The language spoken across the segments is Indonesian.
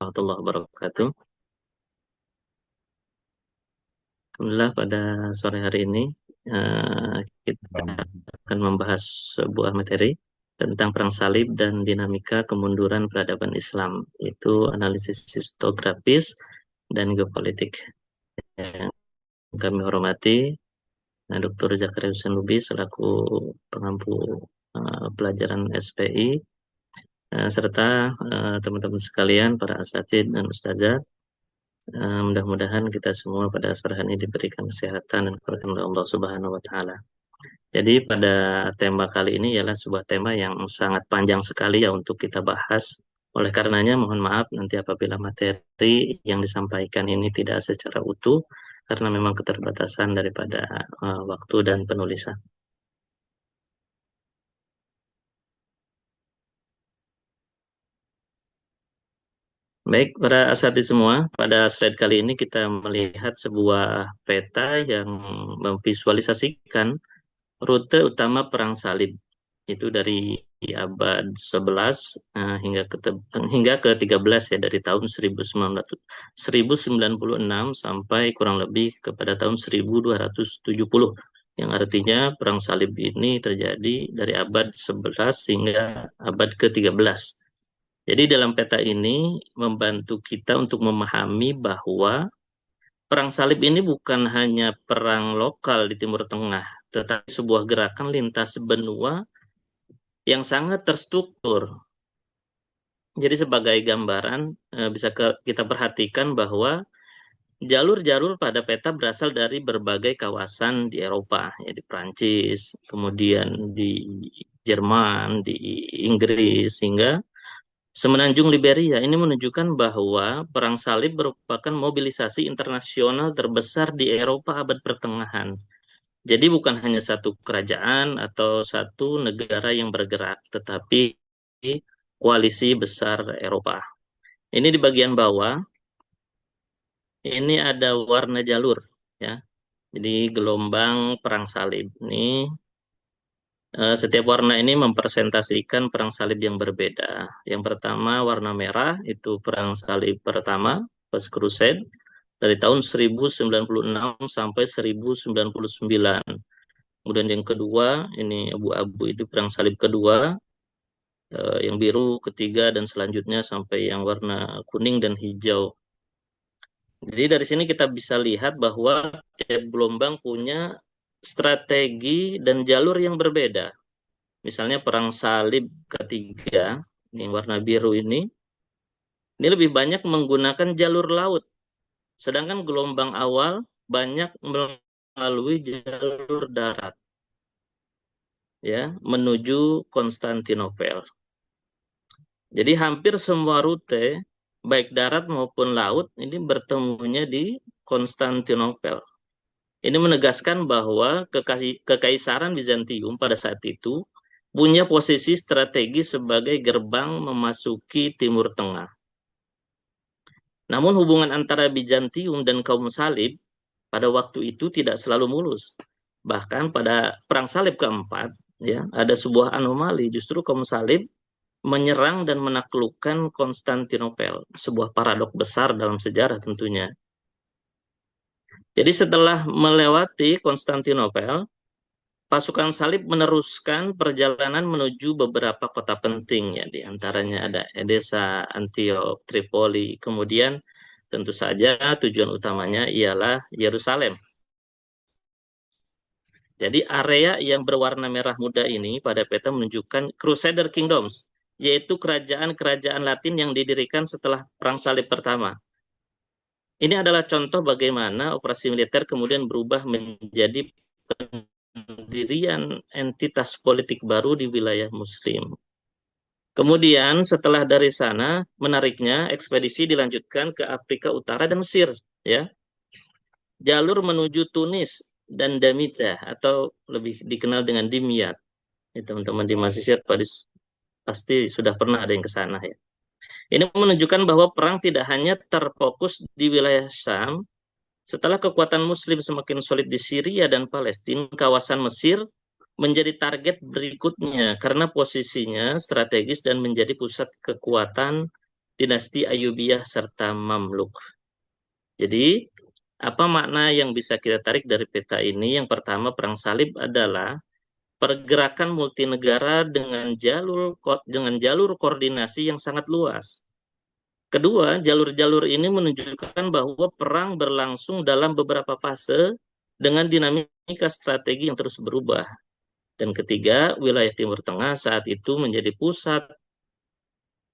warahmatullahi wabarakatuh. Alhamdulillah pada sore hari ini kita akan membahas sebuah materi tentang perang salib dan dinamika kemunduran peradaban Islam, yaitu analisis historiografis dan geopolitik. Yang kami hormati Dr. Zakaria Hussein Lubis selaku pengampu pelajaran SPI, serta teman-teman sekalian, para asatidz dan ustazah. Mudah-mudahan kita semua pada sore hari ini diberikan kesehatan dan keberkahan oleh Allah Subhanahu wa taala. Jadi pada tema kali ini ialah sebuah tema yang sangat panjang sekali ya untuk kita bahas. Oleh karenanya mohon maaf nanti apabila materi yang disampaikan ini tidak secara utuh karena memang keterbatasan daripada waktu dan penulisan. Baik, para asatidz semua, pada slide kali ini kita melihat sebuah peta yang memvisualisasikan rute utama perang salib itu dari abad 11 hingga ke 13 ya, dari tahun 1096 sampai kurang lebih kepada tahun 1270, yang artinya perang salib ini terjadi dari abad 11 hingga abad ke-13. Jadi dalam peta ini membantu kita untuk memahami bahwa perang salib ini bukan hanya perang lokal di Timur Tengah, tetapi sebuah gerakan lintas benua yang sangat terstruktur. Jadi sebagai gambaran bisa kita perhatikan bahwa jalur-jalur pada peta berasal dari berbagai kawasan di Eropa, ya di Prancis, kemudian di Jerman, di Inggris, hingga Semenanjung Liberia. Ini menunjukkan bahwa Perang Salib merupakan mobilisasi internasional terbesar di Eropa abad pertengahan. Jadi bukan hanya satu kerajaan atau satu negara yang bergerak, tetapi koalisi besar Eropa. Ini di bagian bawah, ini ada warna jalur, ya. Jadi gelombang Perang Salib ini, setiap warna ini mempresentasikan perang salib yang berbeda. Yang pertama warna merah itu perang salib pertama, First Crusade, dari tahun 1096 sampai 1099. Kemudian yang kedua ini abu-abu itu perang salib kedua, yang biru ketiga dan selanjutnya sampai yang warna kuning dan hijau. Jadi dari sini kita bisa lihat bahwa tiap gelombang punya strategi dan jalur yang berbeda. Misalnya perang salib ketiga, ini warna biru ini lebih banyak menggunakan jalur laut. Sedangkan gelombang awal banyak melalui jalur darat, ya, menuju Konstantinopel. Jadi hampir semua rute, baik darat maupun laut, ini bertemunya di Konstantinopel. Ini menegaskan bahwa kekaisaran Bizantium pada saat itu punya posisi strategis sebagai gerbang memasuki Timur Tengah. Namun hubungan antara Bizantium dan kaum salib pada waktu itu tidak selalu mulus. Bahkan pada Perang Salib keempat, ya, ada sebuah anomali, justru kaum salib menyerang dan menaklukkan Konstantinopel, sebuah paradok besar dalam sejarah tentunya. Jadi setelah melewati Konstantinopel, pasukan salib meneruskan perjalanan menuju beberapa kota penting, ya, di antaranya ada Edessa, Antioch, Tripoli, kemudian tentu saja tujuan utamanya ialah Yerusalem. Jadi area yang berwarna merah muda ini pada peta menunjukkan Crusader Kingdoms, yaitu kerajaan-kerajaan Latin yang didirikan setelah Perang Salib pertama. Ini adalah contoh bagaimana operasi militer kemudian berubah menjadi pendirian entitas politik baru di wilayah Muslim. Kemudian setelah dari sana, menariknya ekspedisi dilanjutkan ke Afrika Utara dan Mesir, ya. Jalur menuju Tunis dan Damita atau lebih dikenal dengan Dimyat. Teman-teman di mahasiswa pasti sudah pernah ada yang ke sana, ya. Ini menunjukkan bahwa perang tidak hanya terfokus di wilayah Syam. Setelah kekuatan Muslim semakin solid di Syria dan Palestina, kawasan Mesir menjadi target berikutnya karena posisinya strategis dan menjadi pusat kekuatan dinasti Ayyubiyah serta Mamluk. Jadi, apa makna yang bisa kita tarik dari peta ini? Yang pertama, perang salib adalah pergerakan multinegara dengan jalur koordinasi yang sangat luas. Kedua, jalur-jalur ini menunjukkan bahwa perang berlangsung dalam beberapa fase dengan dinamika strategi yang terus berubah. Dan ketiga, wilayah Timur Tengah saat itu menjadi pusat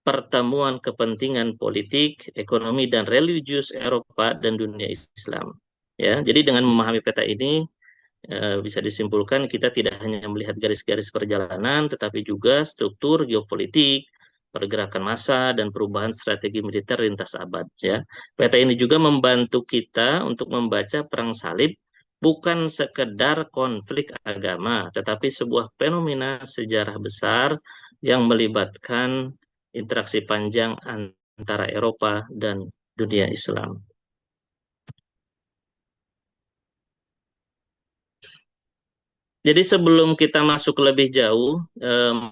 pertemuan kepentingan politik, ekonomi, dan religius Eropa dan dunia Islam. Ya, jadi dengan memahami peta ini bisa disimpulkan kita tidak hanya melihat garis-garis perjalanan, tetapi juga struktur geopolitik, pergerakan massa, dan perubahan strategi militer lintas abad. Ya, peta ini juga membantu kita untuk membaca perang salib bukan sekedar konflik agama, tetapi sebuah fenomena sejarah besar yang melibatkan interaksi panjang antara Eropa dan dunia Islam. Jadi sebelum kita masuk lebih jauh,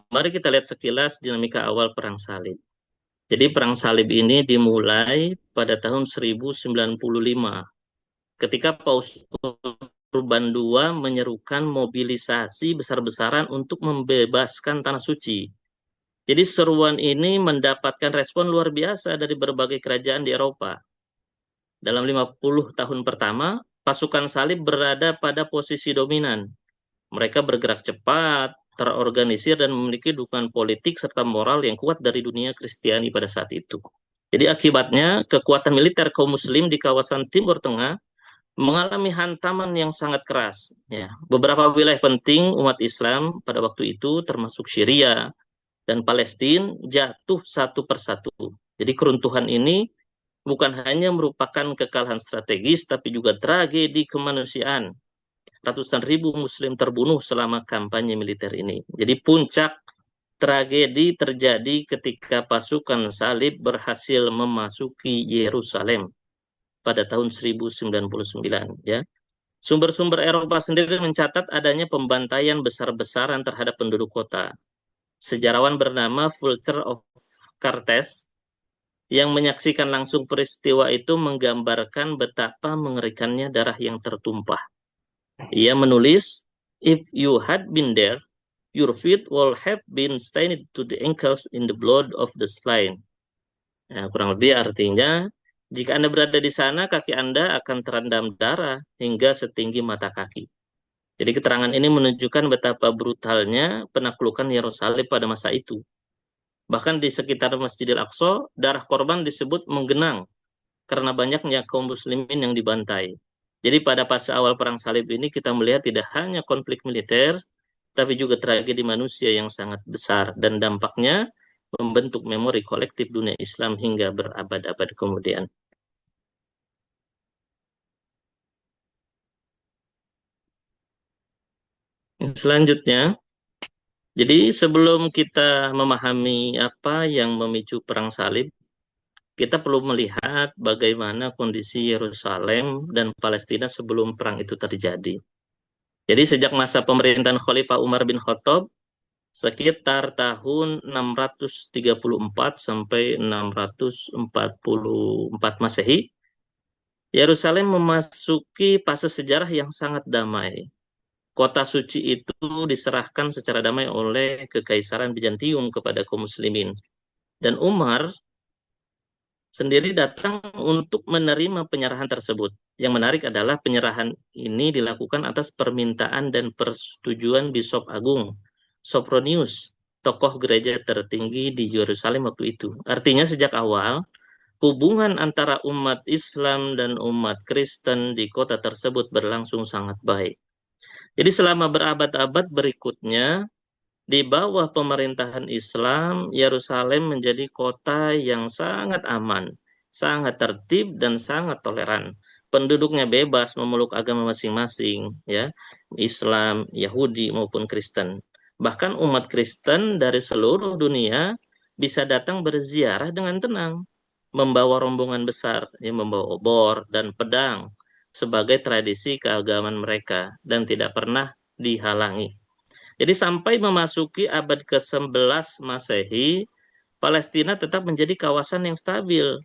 mari kita lihat sekilas dinamika awal Perang Salib. Jadi Perang Salib ini dimulai pada tahun 1095, ketika Paus Urban II menyerukan mobilisasi besar-besaran untuk membebaskan Tanah Suci. Jadi seruan ini mendapatkan respon luar biasa dari berbagai kerajaan di Eropa. Dalam 50 tahun pertama, pasukan salib berada pada posisi dominan. Mereka bergerak cepat, terorganisir, dan memiliki dukungan politik serta moral yang kuat dari dunia Kristiani pada saat itu. Jadi akibatnya, kekuatan militer kaum muslim di kawasan Timur Tengah mengalami hantaman yang sangat keras. Ya, beberapa wilayah penting umat Islam pada waktu itu, termasuk Syria dan Palestina, jatuh satu persatu. Jadi keruntuhan ini bukan hanya merupakan kekalahan strategis, tapi juga tragedi kemanusiaan. Ratusan ribu muslim terbunuh selama kampanye militer ini. Jadi puncak tragedi terjadi ketika pasukan salib berhasil memasuki Yerusalem pada tahun 1099, ya. Sumber-sumber Eropa sendiri mencatat adanya pembantaian besar-besaran terhadap penduduk kota. Sejarawan bernama Fulcher of Carthage yang menyaksikan langsung peristiwa itu menggambarkan betapa mengerikannya darah yang tertumpah. Ia menulis, "If you had been there, your feet would have been stained to the ankles in the blood of the slain." Nah, kurang lebih artinya, jika Anda berada di sana, kaki Anda akan terendam darah hingga setinggi mata kaki. Jadi keterangan ini menunjukkan betapa brutalnya penaklukan Yerusalem pada masa itu. Bahkan di sekitar Masjidil Aqsa, darah korban disebut menggenang karena banyaknya kaum muslimin yang dibantai. Jadi pada fase awal perang salib ini kita melihat tidak hanya konflik militer, tapi juga tragedi manusia yang sangat besar dan dampaknya membentuk memori kolektif dunia Islam hingga berabad-abad kemudian. Selanjutnya, jadi sebelum kita memahami apa yang memicu perang salib, kita perlu melihat bagaimana kondisi Yerusalem dan Palestina sebelum perang itu terjadi. Jadi sejak masa pemerintahan Khalifah Umar bin Khattab, sekitar tahun 634 sampai 644 Masehi, Yerusalem memasuki fase sejarah yang sangat damai. Kota suci itu diserahkan secara damai oleh Kekaisaran Bizantium kepada kaum muslimin. Dan Umar sendiri datang untuk menerima penyerahan tersebut. Yang menarik adalah penyerahan ini dilakukan atas permintaan dan persetujuan Bishop Agung Sophronius, tokoh gereja tertinggi di Yerusalem waktu itu. Artinya sejak awal, hubungan antara umat Islam dan umat Kristen di kota tersebut berlangsung sangat baik. Jadi selama berabad-abad berikutnya, di bawah pemerintahan Islam, Yerusalem menjadi kota yang sangat aman, sangat tertib, dan sangat toleran. Penduduknya bebas memeluk agama masing-masing, ya, Islam, Yahudi maupun Kristen. Bahkan umat Kristen dari seluruh dunia bisa datang berziarah dengan tenang, membawa rombongan besar, yang membawa obor dan pedang sebagai tradisi keagamaan mereka dan tidak pernah dihalangi. Jadi sampai memasuki abad ke-11 Masehi, Palestina tetap menjadi kawasan yang stabil.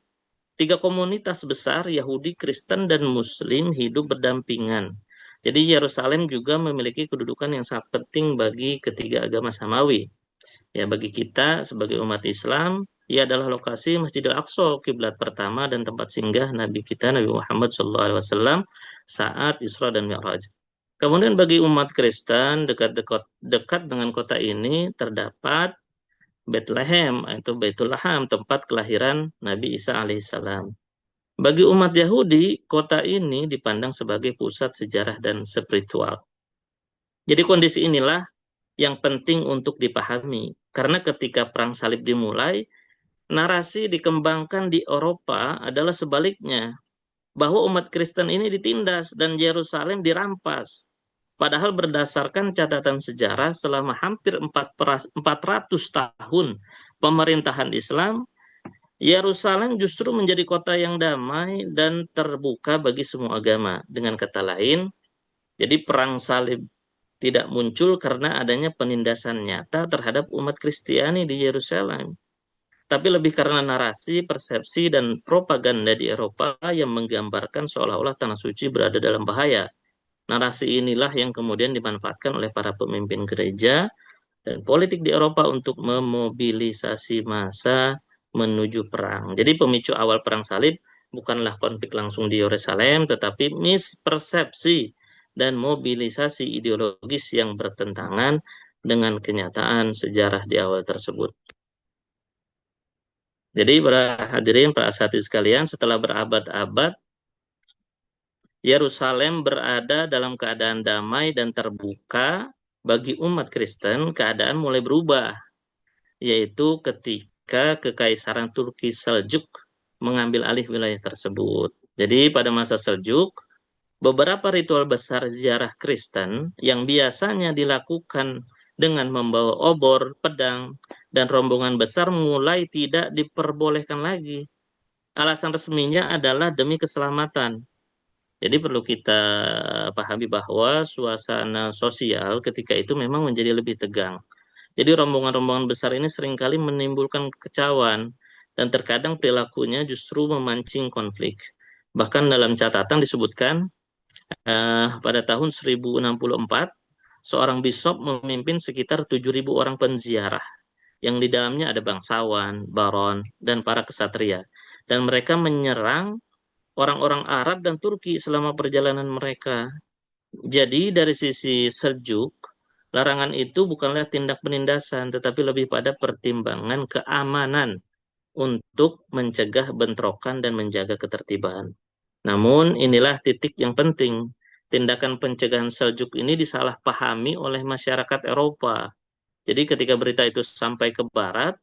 Tiga komunitas besar, Yahudi, Kristen, dan Muslim hidup berdampingan. Jadi Yerusalem juga memiliki kedudukan yang sangat penting bagi ketiga agama samawi. Ya, bagi kita sebagai umat Islam, ia adalah lokasi Masjidil Aqsa, kiblat pertama dan tempat singgah Nabi kita Nabi Muhammad SAW saat Isra dan Mi'raj. Kemudian bagi umat Kristen, dekat dengan kota ini terdapat Bethlehem, yaitu Baitul Laham, tempat kelahiran Nabi Isa alaihissalam. Bagi umat Yahudi, kota ini dipandang sebagai pusat sejarah dan spiritual. Jadi kondisi inilah yang penting untuk dipahami. Karena ketika Perang Salib dimulai, narasi dikembangkan di Eropa adalah sebaliknya, bahwa umat Kristen ini ditindas dan Yerusalem dirampas. Padahal berdasarkan catatan sejarah selama hampir 400 tahun pemerintahan Islam, Yerusalem justru menjadi kota yang damai dan terbuka bagi semua agama. Dengan kata lain, jadi perang salib tidak muncul karena adanya penindasan nyata terhadap umat Kristiani di Yerusalem, tapi lebih karena narasi, persepsi, dan propaganda di Eropa yang menggambarkan seolah-olah tanah suci berada dalam bahaya. Narasi inilah yang kemudian dimanfaatkan oleh para pemimpin gereja dan politik di Eropa untuk memobilisasi massa menuju perang. Jadi pemicu awal perang salib bukanlah konflik langsung di Yerusalem, tetapi mispersepsi dan mobilisasi ideologis yang bertentangan dengan kenyataan sejarah di awal tersebut. Jadi para hadirin, para asatidz sekalian, setelah berabad-abad, Yerusalem berada dalam keadaan damai dan terbuka. Bagi umat Kristen, keadaan mulai berubah, yaitu ketika Kekaisaran Turki Seljuk mengambil alih wilayah tersebut. Jadi pada masa Seljuk, beberapa ritual besar ziarah Kristen yang biasanya dilakukan dengan membawa obor, pedang, dan rombongan besar mulai tidak diperbolehkan lagi. Alasan resminya adalah demi keselamatan. Jadi perlu kita pahami bahwa suasana sosial ketika itu memang menjadi lebih tegang. Jadi rombongan-rombongan besar ini seringkali menimbulkan kekecauan dan terkadang perilakunya justru memancing konflik. Bahkan dalam catatan disebutkan pada tahun 1064 seorang bishop memimpin sekitar 7.000 orang penziarah yang di dalamnya ada bangsawan, baron, dan para kesatria. Dan mereka menyerang orang-orang Arab dan Turki selama perjalanan mereka. Jadi dari sisi Seljuk, larangan itu bukanlah tindak penindasan, tetapi lebih pada pertimbangan keamanan untuk mencegah bentrokan dan menjaga ketertiban. Namun inilah titik yang penting. Tindakan pencegahan Seljuk ini disalahpahami oleh masyarakat Eropa. Jadi ketika berita itu sampai ke Barat,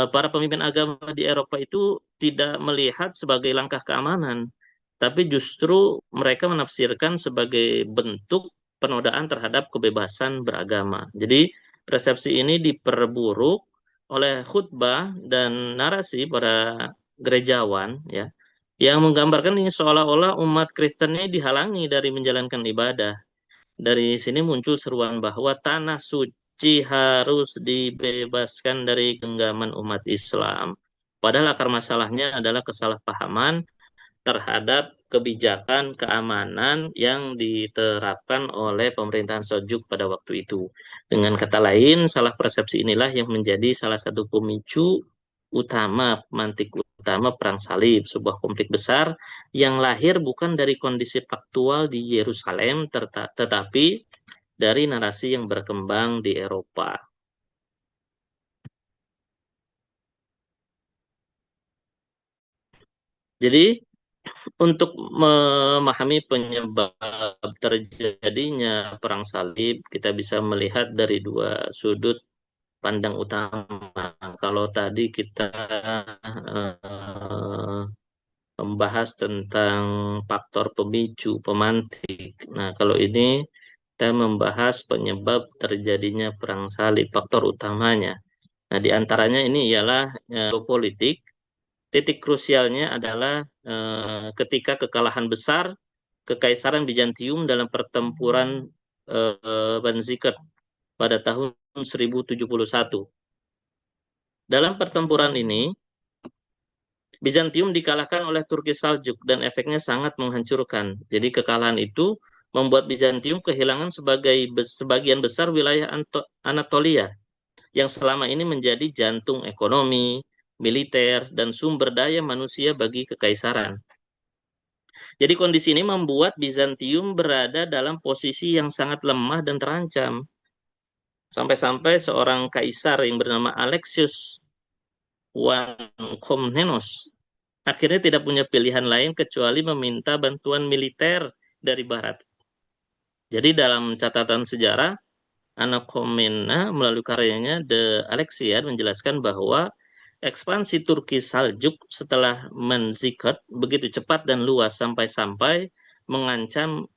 para pemimpin agama di Eropa itu tidak melihat sebagai langkah keamanan, tapi justru mereka menafsirkan sebagai bentuk penodaan terhadap kebebasan beragama. Jadi persepsi ini diperburuk oleh khutbah dan narasi para gerejawan, ya, yang menggambarkan ini seolah-olah umat Kristen ini dihalangi dari menjalankan ibadah. Dari sini muncul seruan bahwa tanah suci harus dibebaskan dari genggaman umat Islam. Padahal akar masalahnya adalah kesalahpahaman terhadap kebijakan keamanan yang diterapkan oleh pemerintahan Seljuk pada waktu itu. Dengan kata lain, salah persepsi inilah yang menjadi salah satu pemicu utama, pemantik utama Perang Salib, sebuah konflik besar yang lahir bukan dari kondisi faktual di Yerusalem, tetapi dari narasi yang berkembang di Eropa. Jadi, untuk memahami penyebab terjadinya perang salib, kita bisa melihat dari dua sudut pandang utama. Kalau tadi kita eh, membahas tentang faktor pemicu, pemantik. Nah, kalau ini kita membahas penyebab terjadinya perang salib, faktor utamanya. Nah, di antaranya ini ialah geopolitik. Titik krusialnya adalah ketika kekalahan besar Kekaisaran Bizantium dalam pertempuran Banziket pada tahun 1071. Dalam pertempuran ini, Bizantium dikalahkan oleh Turki Saljuk dan efeknya sangat menghancurkan. Jadi kekalahan itu membuat Bizantium kehilangan sebagian besar wilayah Anatolia yang selama ini menjadi jantung ekonomi, militer, dan sumber daya manusia bagi kekaisaran. Jadi kondisi ini membuat Bizantium berada dalam posisi yang sangat lemah dan terancam. Sampai-sampai seorang kaisar yang bernama Alexius I Komnenos akhirnya tidak punya pilihan lain kecuali meminta bantuan militer dari Barat. Jadi dalam catatan sejarah, Anakomena melalui karyanya The Alexiad menjelaskan bahwa ekspansi Turki Saljuk setelah Manzikert begitu cepat dan luas sampai-sampai mengancam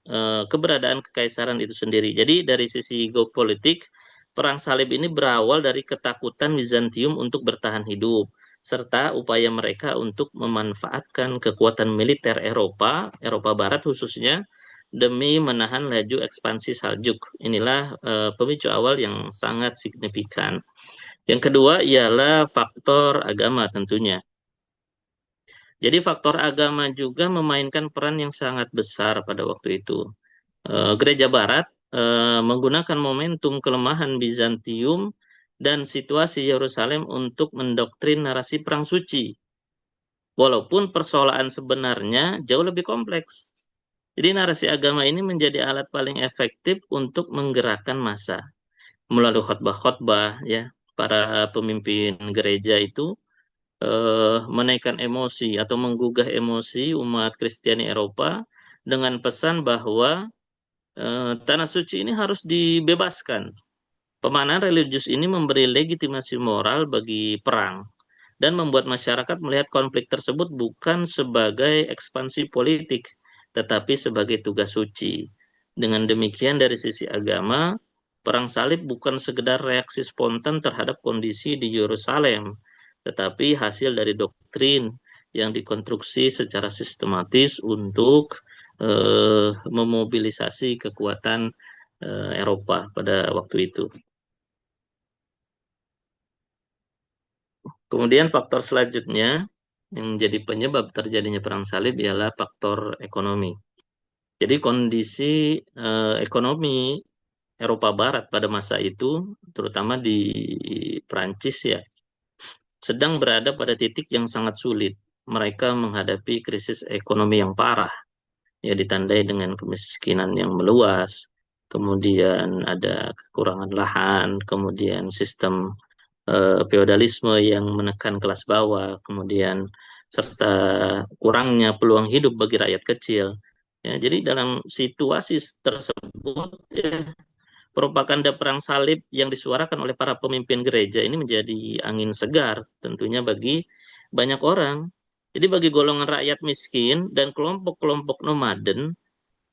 keberadaan kekaisaran itu sendiri. Jadi dari sisi geopolitik, perang salib ini berawal dari ketakutan Bizantium untuk bertahan hidup, serta upaya mereka untuk memanfaatkan kekuatan militer Eropa, Eropa Barat khususnya, demi menahan laju ekspansi Saljuk. Inilah pemicu awal yang sangat signifikan. Yang kedua ialah faktor agama tentunya. Jadi faktor agama juga memainkan peran yang sangat besar pada waktu itu. Gereja Barat menggunakan momentum kelemahan Bizantium dan situasi Yerusalem untuk mendoktrin narasi perang suci. Walaupun persoalan sebenarnya jauh lebih kompleks. Jadi narasi agama ini menjadi alat paling efektif untuk menggerakkan massa. Melalui khotbah-khotbah ya, para pemimpin gereja itu menaikkan emosi atau menggugah emosi umat Kristiani Eropa dengan pesan bahwa tanah suci ini harus dibebaskan. Pemaknaan religius ini memberi legitimasi moral bagi perang dan membuat masyarakat melihat konflik tersebut bukan sebagai ekspansi politik, tetapi sebagai tugas suci. Dengan demikian dari sisi agama, perang salib bukan sekedar reaksi spontan terhadap kondisi di Yerusalem, tetapi hasil dari doktrin yang dikonstruksi secara sistematis untuk memobilisasi kekuatan Eropa pada waktu itu. Kemudian faktor selanjutnya yang menjadi penyebab terjadinya perang salib ialah faktor ekonomi. Jadi kondisi ekonomi Eropa Barat pada masa itu, terutama di Prancis ya, sedang berada pada titik yang sangat sulit. Mereka menghadapi krisis ekonomi yang parah, ya ditandai dengan kemiskinan yang meluas, kemudian ada kekurangan lahan, kemudian sistem feodalisme yang menekan kelas bawah, kemudian serta kurangnya peluang hidup bagi rakyat kecil. Ya, jadi dalam situasi tersebut, ya, propaganda perang salib yang disuarakan oleh para pemimpin gereja ini menjadi angin segar tentunya bagi banyak orang. Jadi bagi golongan rakyat miskin dan kelompok-kelompok nomaden,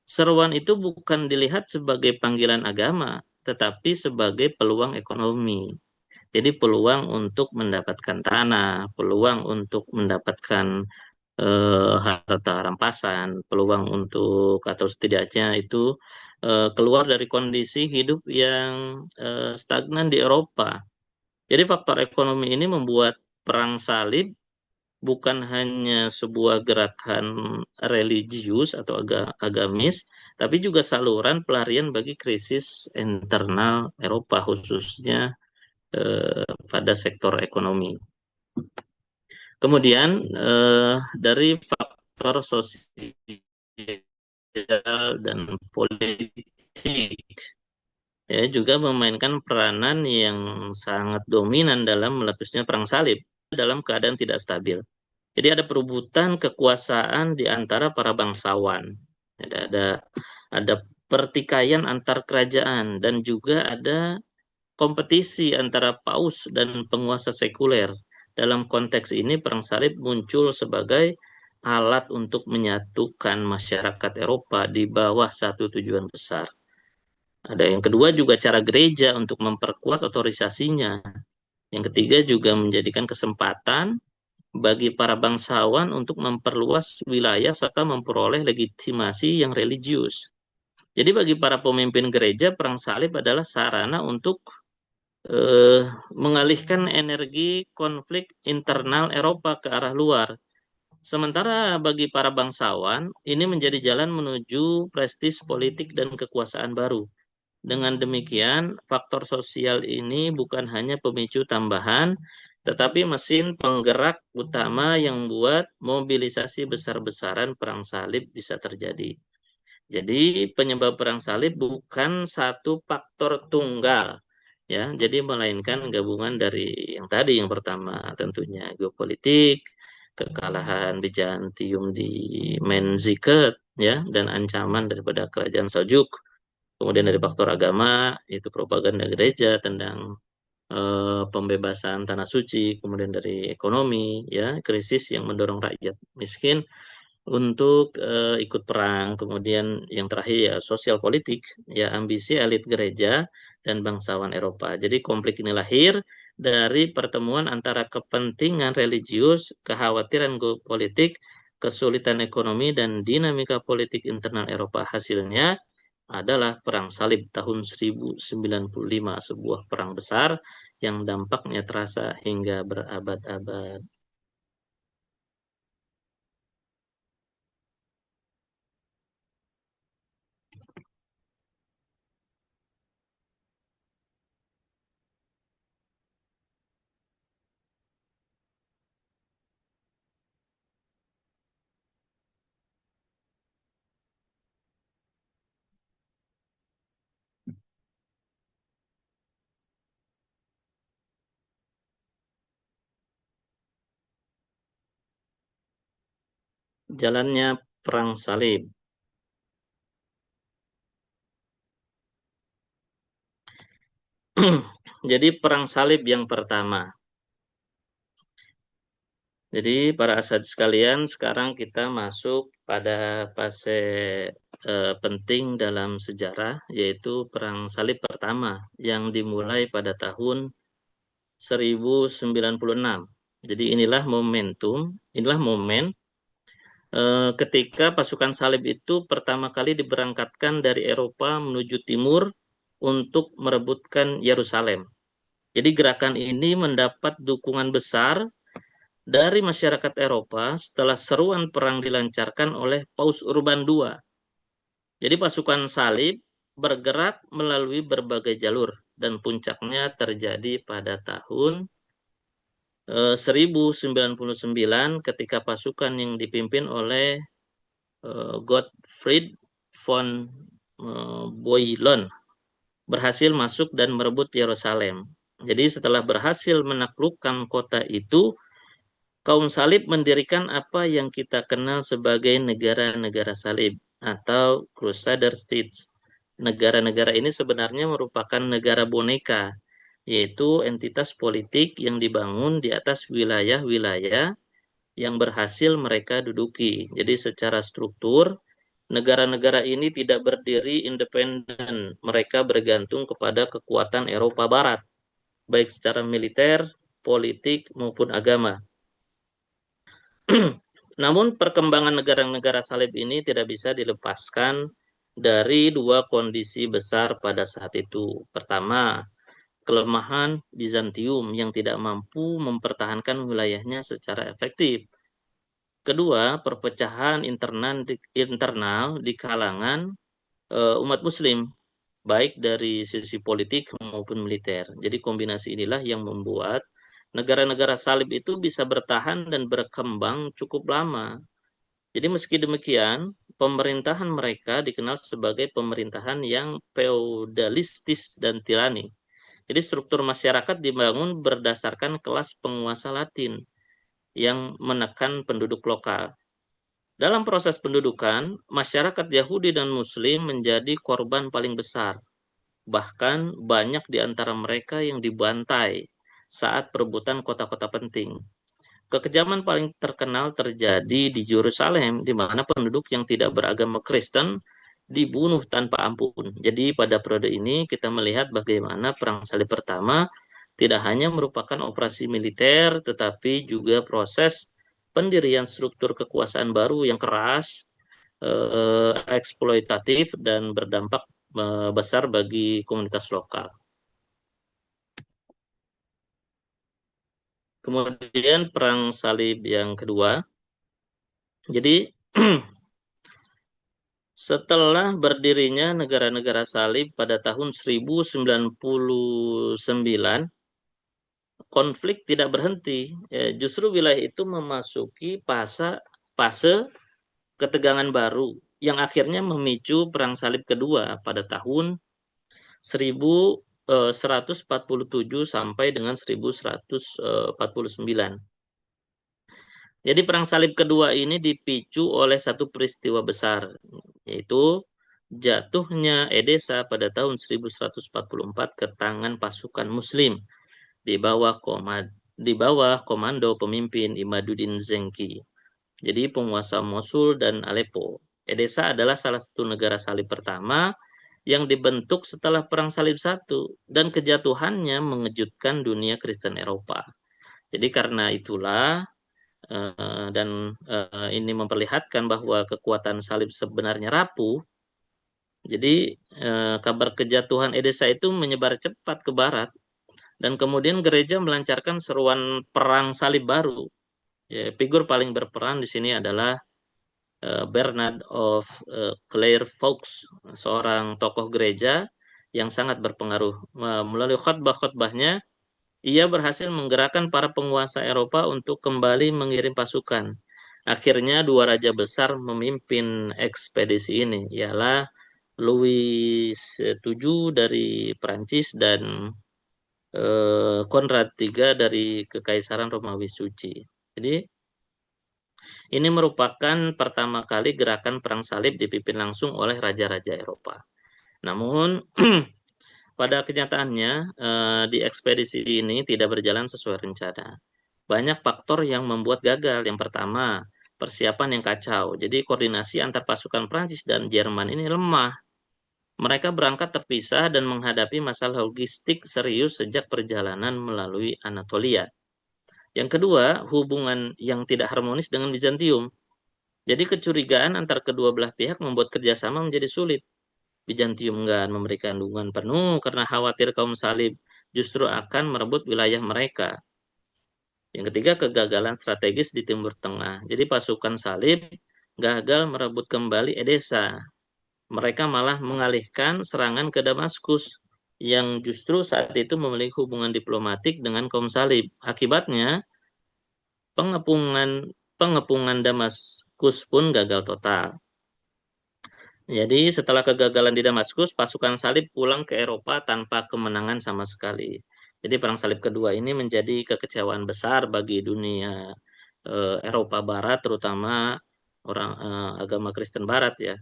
seruan itu bukan dilihat sebagai panggilan agama, tetapi sebagai peluang ekonomi. Jadi peluang untuk mendapatkan tanah, peluang untuk mendapatkan harta rampasan, peluang untuk atau setidaknya itu keluar dari kondisi hidup yang stagnan di Eropa. Jadi faktor ekonomi ini membuat perang salib bukan hanya sebuah gerakan religius atau agamis, tapi juga saluran pelarian bagi krisis internal Eropa khususnya pada sektor ekonomi. Kemudian dari faktor sosial dan politik ya juga memainkan peranan yang sangat dominan dalam meletusnya perang salib dalam keadaan tidak stabil. Jadi ada perebutan kekuasaan di antara para bangsawan. Ada pertikaian antar kerajaan dan juga ada kompetisi antara paus dan penguasa sekuler. Dalam konteks ini, perang salib muncul sebagai alat untuk menyatukan masyarakat Eropa di bawah satu tujuan besar. Ada yang kedua juga cara gereja untuk memperkuat otorisasinya. Yang ketiga juga menjadikan kesempatan bagi para bangsawan untuk memperluas wilayah serta memperoleh legitimasi yang religius. Jadi bagi para pemimpin gereja, perang salib adalah sarana untuk eh, mengalihkan energi konflik internal Eropa ke arah luar. Sementara bagi para bangsawan, ini menjadi jalan menuju prestis politik dan kekuasaan baru. Dengan demikian, faktor sosial ini bukan hanya pemicu tambahan, tetapi mesin penggerak utama yang membuat mobilisasi besar-besaran perang salib bisa terjadi. Jadi penyebab perang salib bukan satu faktor tunggal, ya. Jadi melainkan gabungan dari yang tadi, yang pertama tentunya geopolitik, kekalahan Bizantium di Manzikert, ya, dan ancaman daripada kerajaan Seljuk. Kemudian dari faktor agama, itu propaganda gereja tentang pembebasan tanah suci, kemudian dari ekonomi, ya, krisis yang mendorong rakyat miskin untuk ikut perang. Kemudian yang terakhir ya sosial politik, ya ambisi elit gereja dan bangsawan Eropa. Jadi konflik ini lahir dari pertemuan antara kepentingan religius, kekhawatiran geopolitik, kesulitan ekonomi, dan dinamika politik internal Eropa. Hasilnya adalah Perang Salib tahun 1095, sebuah perang besar yang dampaknya terasa hingga berabad-abad. Jalannya Perang Salib. Jadi Perang Salib yang pertama. Jadi para asad sekalian, sekarang kita masuk pada fase penting dalam sejarah, yaitu Perang Salib pertama yang dimulai pada tahun 1096. Jadi inilah momen ketika pasukan salib itu pertama kali diberangkatkan dari Eropa menuju timur untuk merebutkan Yerusalem. Jadi gerakan ini mendapat dukungan besar dari masyarakat Eropa setelah seruan perang dilancarkan oleh Paus Urban II. Jadi pasukan salib bergerak melalui berbagai jalur dan puncaknya terjadi pada tahun 1099 ketika pasukan yang dipimpin oleh Gottfried von Boilon berhasil masuk dan merebut Yerusalem. Jadi setelah berhasil menaklukkan kota itu, kaum salib mendirikan apa yang kita kenal sebagai negara-negara salib atau Crusader States. Negara-negara ini sebenarnya merupakan negara boneka, yaitu entitas politik yang dibangun di atas wilayah-wilayah yang berhasil mereka duduki. Jadi secara struktur, negara-negara ini tidak berdiri independen. Mereka bergantung kepada kekuatan Eropa Barat, baik secara militer, politik, maupun agama. Namun perkembangan negara-negara salib ini tidak bisa dilepaskan dari dua kondisi besar pada saat itu. Pertama, kelemahan Bizantium yang tidak mampu mempertahankan wilayahnya secara efektif. Kedua, perpecahan internal di kalangan umat Muslim, baik dari sisi politik maupun militer. Jadi kombinasi inilah yang membuat negara-negara salib itu bisa bertahan dan berkembang cukup lama. Jadi meski demikian, pemerintahan mereka dikenal sebagai pemerintahan yang feodalistis dan tirani. Jadi struktur masyarakat dibangun berdasarkan kelas penguasa Latin yang menekan penduduk lokal. Dalam proses pendudukan, masyarakat Yahudi dan Muslim menjadi korban paling besar. Bahkan banyak di antara mereka yang dibantai saat perebutan kota-kota penting. Kekejaman paling terkenal terjadi di Yerusalem, di mana penduduk yang tidak beragama Kristen dibunuh tanpa ampun. Jadi pada periode ini kita melihat bagaimana Perang Salib Pertama tidak hanya merupakan operasi militer, tetapi juga proses pendirian struktur kekuasaan baru yang keras, eksploitatif, dan berdampak besar bagi komunitas lokal. Kemudian Perang Salib yang kedua. Jadi setelah berdirinya negara-negara salib pada tahun 1099, konflik tidak berhenti. Ya, justru wilayah itu memasuki fase ketegangan baru yang akhirnya memicu Perang Salib kedua pada tahun 1147 sampai dengan 1149. Jadi Perang Salib kedua ini dipicu oleh satu peristiwa besar, yaitu jatuhnya Edessa pada tahun 1144 ke tangan pasukan Muslim di bawah komando pemimpin Imaduddin Zenki. Jadi penguasa Mosul dan Aleppo. Edessa adalah salah satu negara salib pertama yang dibentuk setelah Perang Salib I dan kejatuhannya mengejutkan dunia Kristen Eropa. Jadi karena itulah dan ini memperlihatkan bahwa kekuatan salib sebenarnya rapuh. Jadi kabar kejatuhan Edessa itu menyebar cepat ke barat dan kemudian gereja melancarkan seruan perang salib baru. Ya, figur paling berperan di sini adalah Bernard of Clairvaux, seorang tokoh gereja yang sangat berpengaruh. Melalui khotbah-khotbahnya, ia berhasil menggerakkan para penguasa Eropa untuk kembali mengirim pasukan. Akhirnya dua raja besar memimpin ekspedisi ini, ialah Louis VII dari Prancis dan Konrad III dari Kekaisaran Romawi Suci. Jadi ini merupakan pertama kali gerakan perang salib dipimpin langsung oleh raja-raja Eropa. Namun pada kenyataannya di ekspedisi ini tidak berjalan sesuai rencana. Banyak faktor yang membuat gagal. Yang pertama, persiapan yang kacau. Jadi koordinasi antar pasukan Prancis dan Jerman ini lemah. Mereka berangkat terpisah dan menghadapi masalah logistik serius sejak perjalanan melalui Anatolia. Yang kedua, hubungan yang tidak harmonis dengan Bizantium. Jadi kecurigaan antar kedua belah pihak membuat kerjasama menjadi sulit. Bizantium enggan memberikan dukungan penuh karena khawatir kaum salib justru akan merebut wilayah mereka. Yang ketiga, kegagalan strategis di Timur Tengah. Jadi pasukan salib gagal merebut kembali Edessa. Mereka malah mengalihkan serangan ke Damaskus yang justru saat itu memiliki hubungan diplomatik dengan kaum salib. Akibatnya, pengepungan pengepungan Damaskus pun gagal total. Jadi setelah kegagalan di Damaskus, pasukan salib pulang ke Eropa tanpa kemenangan sama sekali. Jadi perang salib kedua ini menjadi kekecewaan besar bagi dunia Eropa Barat, terutama orang agama Kristen Barat ya.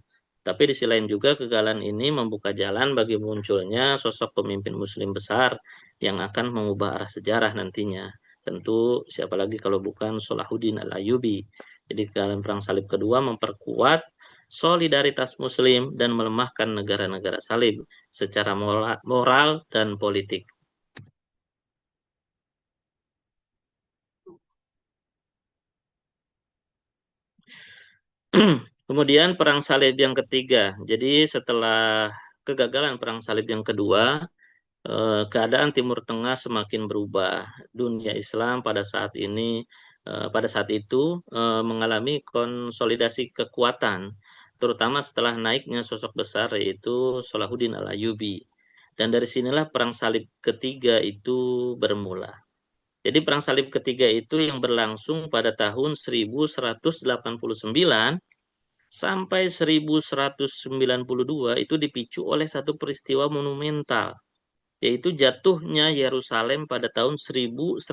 Tapi di sisi lain juga kegagalan ini membuka jalan bagi munculnya sosok pemimpin Muslim besar yang akan mengubah arah sejarah nantinya. Tentu siapa lagi kalau bukan Salahuddin Al-Ayyubi. Jadi kegagalan perang salib kedua memperkuat solidaritas Muslim dan melemahkan negara-negara salib secara moral dan politik. Kemudian perang salib yang ketiga. Jadi setelah kegagalan perang salib yang kedua, keadaan Timur Tengah semakin berubah. Dunia Islam pada saat itu mengalami konsolidasi kekuatan, terutama setelah naiknya sosok besar yaitu Salahuddin Al-Ayyubi. Dan dari sinilah perang salib ketiga itu bermula. Jadi perang salib ketiga itu yang berlangsung pada tahun 1189 sampai 1192 itu dipicu oleh satu peristiwa monumental, yaitu jatuhnya Yerusalem pada tahun 1187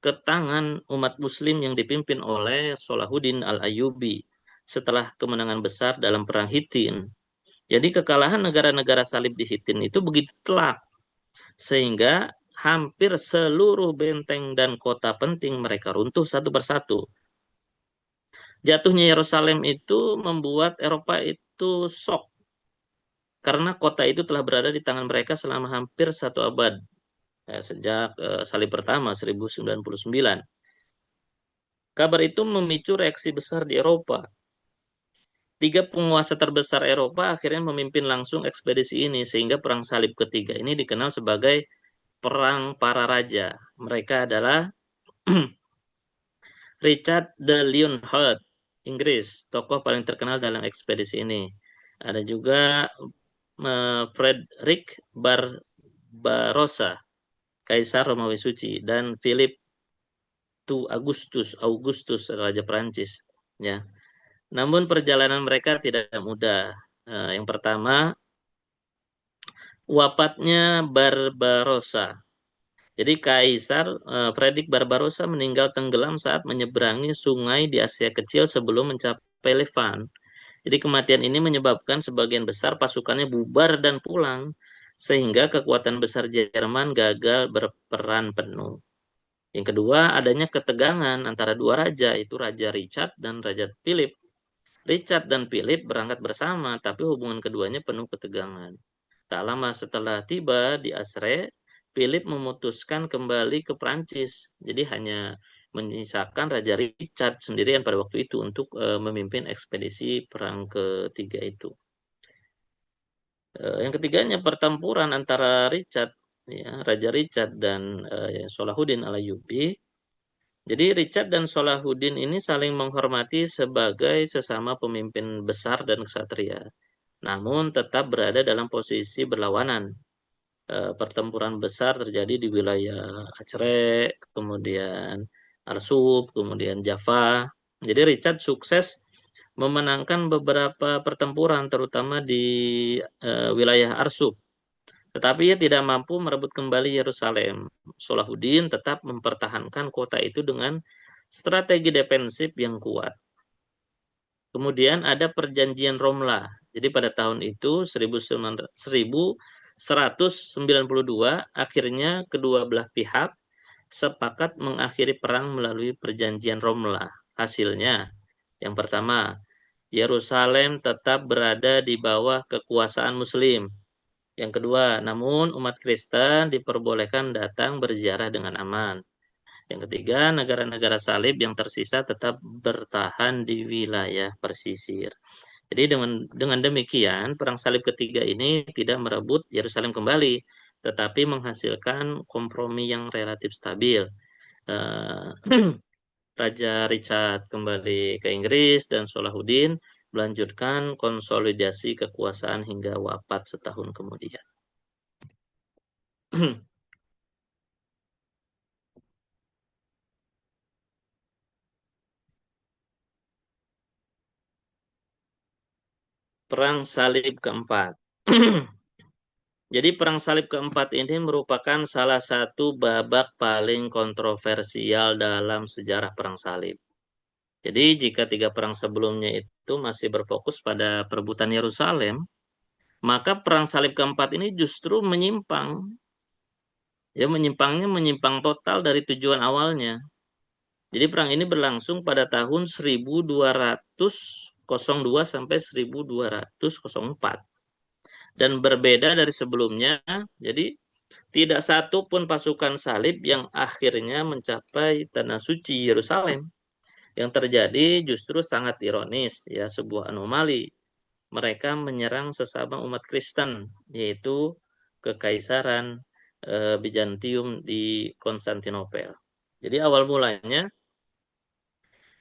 ke tangan umat Muslim yang dipimpin oleh Salahuddin Al-Ayyubi setelah kemenangan besar dalam Perang Hittin. Jadi kekalahan negara-negara salib di Hittin itu begitu telak, sehingga hampir seluruh benteng dan kota penting mereka runtuh satu persatu. Jatuhnya Yerusalem itu membuat Eropa itu shock karena kota itu telah berada di tangan mereka selama hampir satu abad, sejak Salib pertama 1099. Kabar itu memicu reaksi besar di Eropa. Tiga penguasa terbesar Eropa akhirnya memimpin langsung ekspedisi ini sehingga Perang Salib ketiga ini dikenal sebagai perang para raja. Mereka adalah Richard de Leonhardt, Inggris, tokoh paling terkenal dalam ekspedisi ini. Ada juga Frederick Barbarossa, Kaisar Romawi Suci, dan Philip II Augustus, Raja Prancis. Ya. Namun perjalanan mereka tidak mudah. Yang pertama, wafatnya Barbarossa. Jadi Kaisar Frederick Barbarossa meninggal tenggelam saat menyeberangi sungai di Asia Kecil sebelum mencapai Levant. Jadi kematian ini menyebabkan sebagian besar pasukannya bubar dan pulang, sehingga kekuatan besar Jerman gagal berperan penuh. Yang kedua, adanya ketegangan antara dua raja, itu Raja Richard dan Raja Philip. Richard dan Philip berangkat bersama, tapi hubungan keduanya penuh ketegangan. Tak lama setelah tiba di Acre, Philip memutuskan kembali ke Prancis. Jadi hanya menyisakan Raja Richard sendirian pada waktu itu untuk memimpin ekspedisi perang ketiga itu. Yang ketiganya pertempuran antara Richard, ya, Raja Richard dan Salahuddin Alayubi. Jadi Richard dan Salahuddin ini saling menghormati sebagai sesama pemimpin besar dan ksatria, namun tetap berada dalam posisi berlawanan. Pertempuran besar terjadi di wilayah Acre, kemudian Arsub, kemudian Java. Jadi Richard sukses memenangkan beberapa pertempuran, terutama di wilayah Arsub. Tetapi ia tidak mampu merebut kembali Yerusalem. Salahuddin tetap mempertahankan kota itu dengan strategi defensif yang kuat. Kemudian ada perjanjian Romla. Jadi pada tahun itu 1192 akhirnya kedua belah pihak sepakat mengakhiri perang melalui perjanjian Romla. Hasilnya, yang pertama, Yerusalem tetap berada di bawah kekuasaan Muslim. Yang kedua, namun umat Kristen diperbolehkan datang berziarah dengan aman. Yang ketiga, negara-negara salib yang tersisa tetap bertahan di wilayah pesisir. Jadi dengan demikian, perang salib ketiga ini tidak merebut Yerusalem kembali, tetapi menghasilkan kompromi yang relatif stabil. Raja Richard kembali ke Inggris dan Salahuddin melanjutkan konsolidasi kekuasaan hingga wafat setahun kemudian. Perang Salib keempat. Jadi perang salib keempat ini merupakan salah satu babak paling kontroversial dalam sejarah perang salib. Jadi jika tiga perang sebelumnya itu masih berfokus pada perebutan Yerusalem, maka perang salib keempat ini justru menyimpang. Ya, menyimpang total dari tujuan awalnya. Jadi perang ini berlangsung pada tahun 1202 sampai 1204. Dan berbeda dari sebelumnya, jadi tidak satu pun pasukan salib yang akhirnya mencapai tanah suci Yerusalem. Yang terjadi justru sangat ironis, ya, sebuah anomali. Mereka menyerang sesama umat Kristen, yaitu Kekaisaran Bizantium di Konstantinopel. Jadi awal mulanya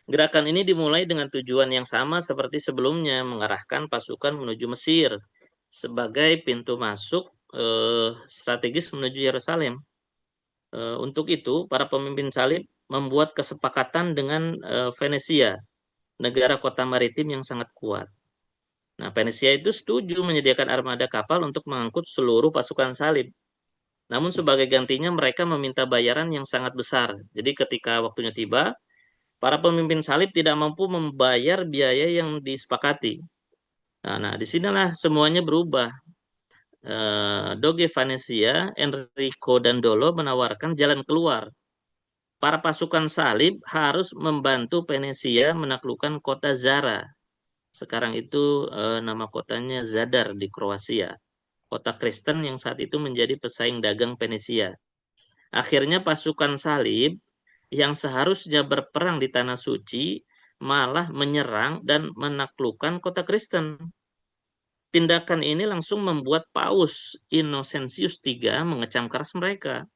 gerakan ini dimulai dengan tujuan yang sama seperti sebelumnya, mengarahkan pasukan menuju Mesir sebagai pintu masuk strategis menuju Yerusalem. Untuk itu, para pemimpin salib membuat kesepakatan dengan Venesia, negara kota maritim yang sangat kuat. Nah, Venesia itu setuju menyediakan armada kapal untuk mengangkut seluruh pasukan salib. Namun sebagai gantinya mereka meminta bayaran yang sangat besar. Jadi ketika waktunya tiba, para pemimpin salib tidak mampu membayar biaya yang disepakati. Nah, disinilah semuanya berubah. Doge Venesia, Enrico dan Dolo menawarkan jalan keluar. Para pasukan salib harus membantu Venesia menaklukkan kota Zara. Sekarang itu nama kotanya Zadar di Kroasia. Kota Kristen yang saat itu menjadi pesaing dagang Venesia. Akhirnya pasukan salib yang seharusnya berperang di Tanah Suci malah menyerang dan menaklukkan kota Kristen. Tindakan ini langsung membuat Paus Innocentius III mengecam keras mereka.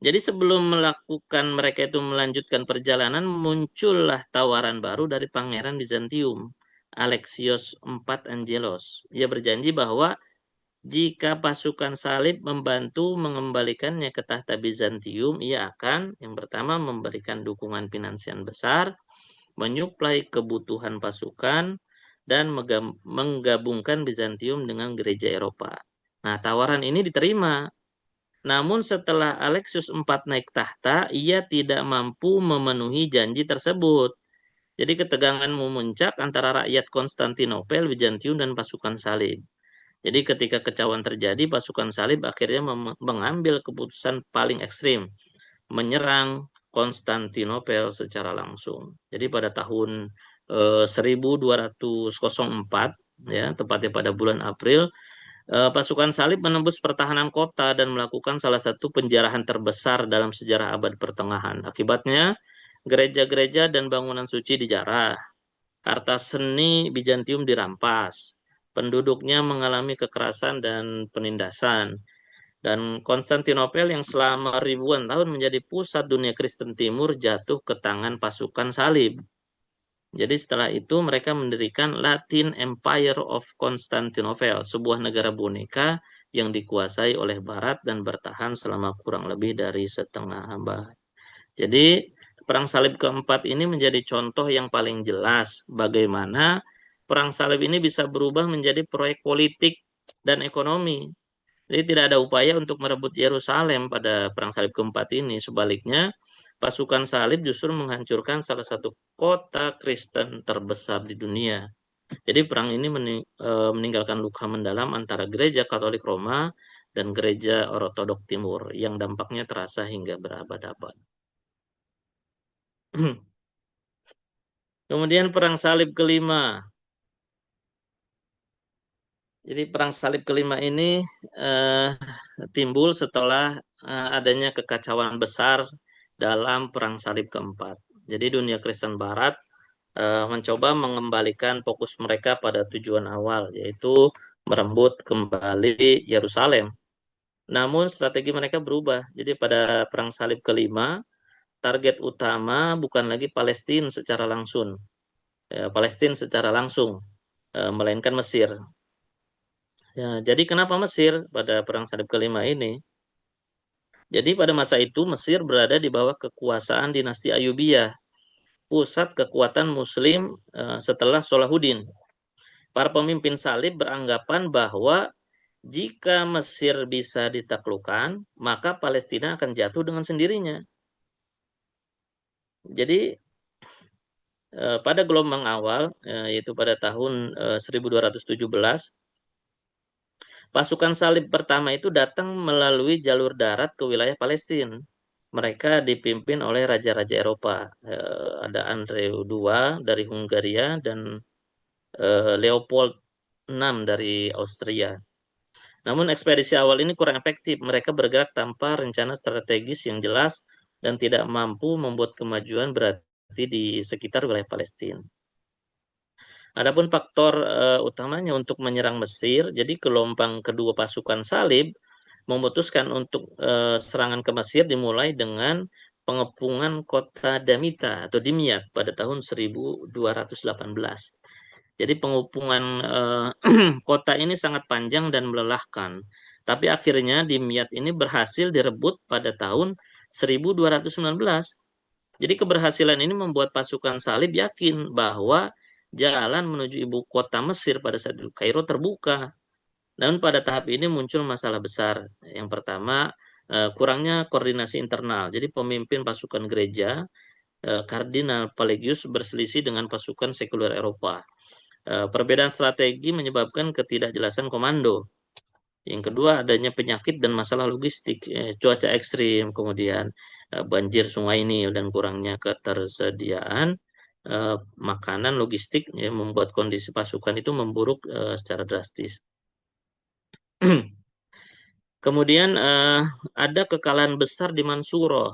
Jadi sebelum melakukan mereka itu melanjutkan perjalanan, muncullah tawaran baru dari Pangeran Bizantium, Alexios IV Angelos. Ia berjanji bahwa jika pasukan salib membantu mengembalikannya ke tahta Bizantium, ia akan yang pertama memberikan dukungan finansial besar, menyuplai kebutuhan pasukan, dan menggabungkan Bizantium dengan gereja Eropa. Nah, tawaran ini diterima. Namun setelah Alexius IV naik tahta, ia tidak mampu memenuhi janji tersebut. Jadi ketegangan memuncak antara rakyat Konstantinopel, Bizantium, dan pasukan salib. Jadi ketika kecauan terjadi, pasukan salib akhirnya mengambil keputusan paling ekstrim, menyerang Konstantinopel secara langsung. Jadi pada tahun 1204, ya, tepatnya pada bulan April, pasukan salib menembus pertahanan kota dan melakukan salah satu penjarahan terbesar dalam sejarah abad pertengahan. Akibatnya, gereja-gereja dan bangunan suci dijarah, harta seni Bizantium dirampas, penduduknya mengalami kekerasan dan penindasan, dan Konstantinopel yang selama ribuan tahun menjadi pusat dunia Kristen Timur jatuh ke tangan pasukan salib. Jadi setelah itu mereka mendirikan Latin Empire of Constantinople, sebuah negara boneka yang dikuasai oleh Barat dan bertahan selama kurang lebih dari setengah abad. Jadi Perang Salib keempat ini menjadi contoh yang paling jelas bagaimana Perang Salib ini bisa berubah menjadi proyek politik dan ekonomi. Jadi tidak ada upaya untuk merebut Yerusalem pada Perang Salib keempat ini. Sebaliknya, pasukan salib justru menghancurkan salah satu kota Kristen terbesar di dunia. Jadi perang ini meninggalkan luka mendalam antara gereja Katolik Roma dan gereja Ortodok Timur yang dampaknya terasa hingga berabad-abad. Kemudian Perang Salib kelima. Jadi Perang Salib kelima ini eh, timbul setelah adanya kekacauan besar dalam Perang Salib keempat. Jadi dunia Kristen Barat mencoba mengembalikan fokus mereka pada tujuan awal, yaitu merembut kembali Yerusalem. Namun strategi mereka berubah. Jadi pada Perang Salib kelima, target utama bukan lagi Palestina secara langsung, melainkan Mesir. Ya, jadi kenapa Mesir pada Perang Salib kelima ini? Jadi pada masa itu Mesir berada di bawah kekuasaan dinasti Ayubiyah, pusat kekuatan Muslim setelah Salahuddin. Para pemimpin salib beranggapan bahwa jika Mesir bisa ditaklukkan, maka Palestina akan jatuh dengan sendirinya. Jadi pada gelombang awal, yaitu pada tahun 1217, pasukan salib pertama itu datang melalui jalur darat ke wilayah Palestina. Mereka dipimpin oleh raja-raja Eropa. Ada Andrew II dari Hungaria dan Leopold VI dari Austria. Namun ekspedisi awal ini kurang efektif. Mereka bergerak tanpa rencana strategis yang jelas dan tidak mampu membuat kemajuan berarti di sekitar wilayah Palestina. Adapun faktor utamanya untuk menyerang Mesir, jadi gelombang kedua pasukan salib memutuskan untuk serangan ke Mesir dimulai dengan pengepungan kota Damita atau Dimyat pada tahun 1218. Jadi pengepungan kota ini sangat panjang dan melelahkan. Tapi akhirnya Dimyat ini berhasil direbut pada tahun 1219. Jadi keberhasilan ini membuat pasukan salib yakin bahwa jalan menuju ibu kota Mesir pada saat itu Kairo terbuka. Namun pada tahap ini muncul masalah besar. Yang pertama, kurangnya koordinasi internal. Jadi pemimpin pasukan gereja, Kardinal Pelagius berselisih dengan pasukan sekuler Eropa. Perbedaan strategi menyebabkan ketidakjelasan komando. Yang kedua, adanya penyakit dan masalah logistik, cuaca ekstrim, kemudian banjir Sungai Nil dan kurangnya ketersediaan makanan logistik membuat kondisi pasukan itu memburuk secara drastis. Kemudian ada kekalahan besar di Mansurah.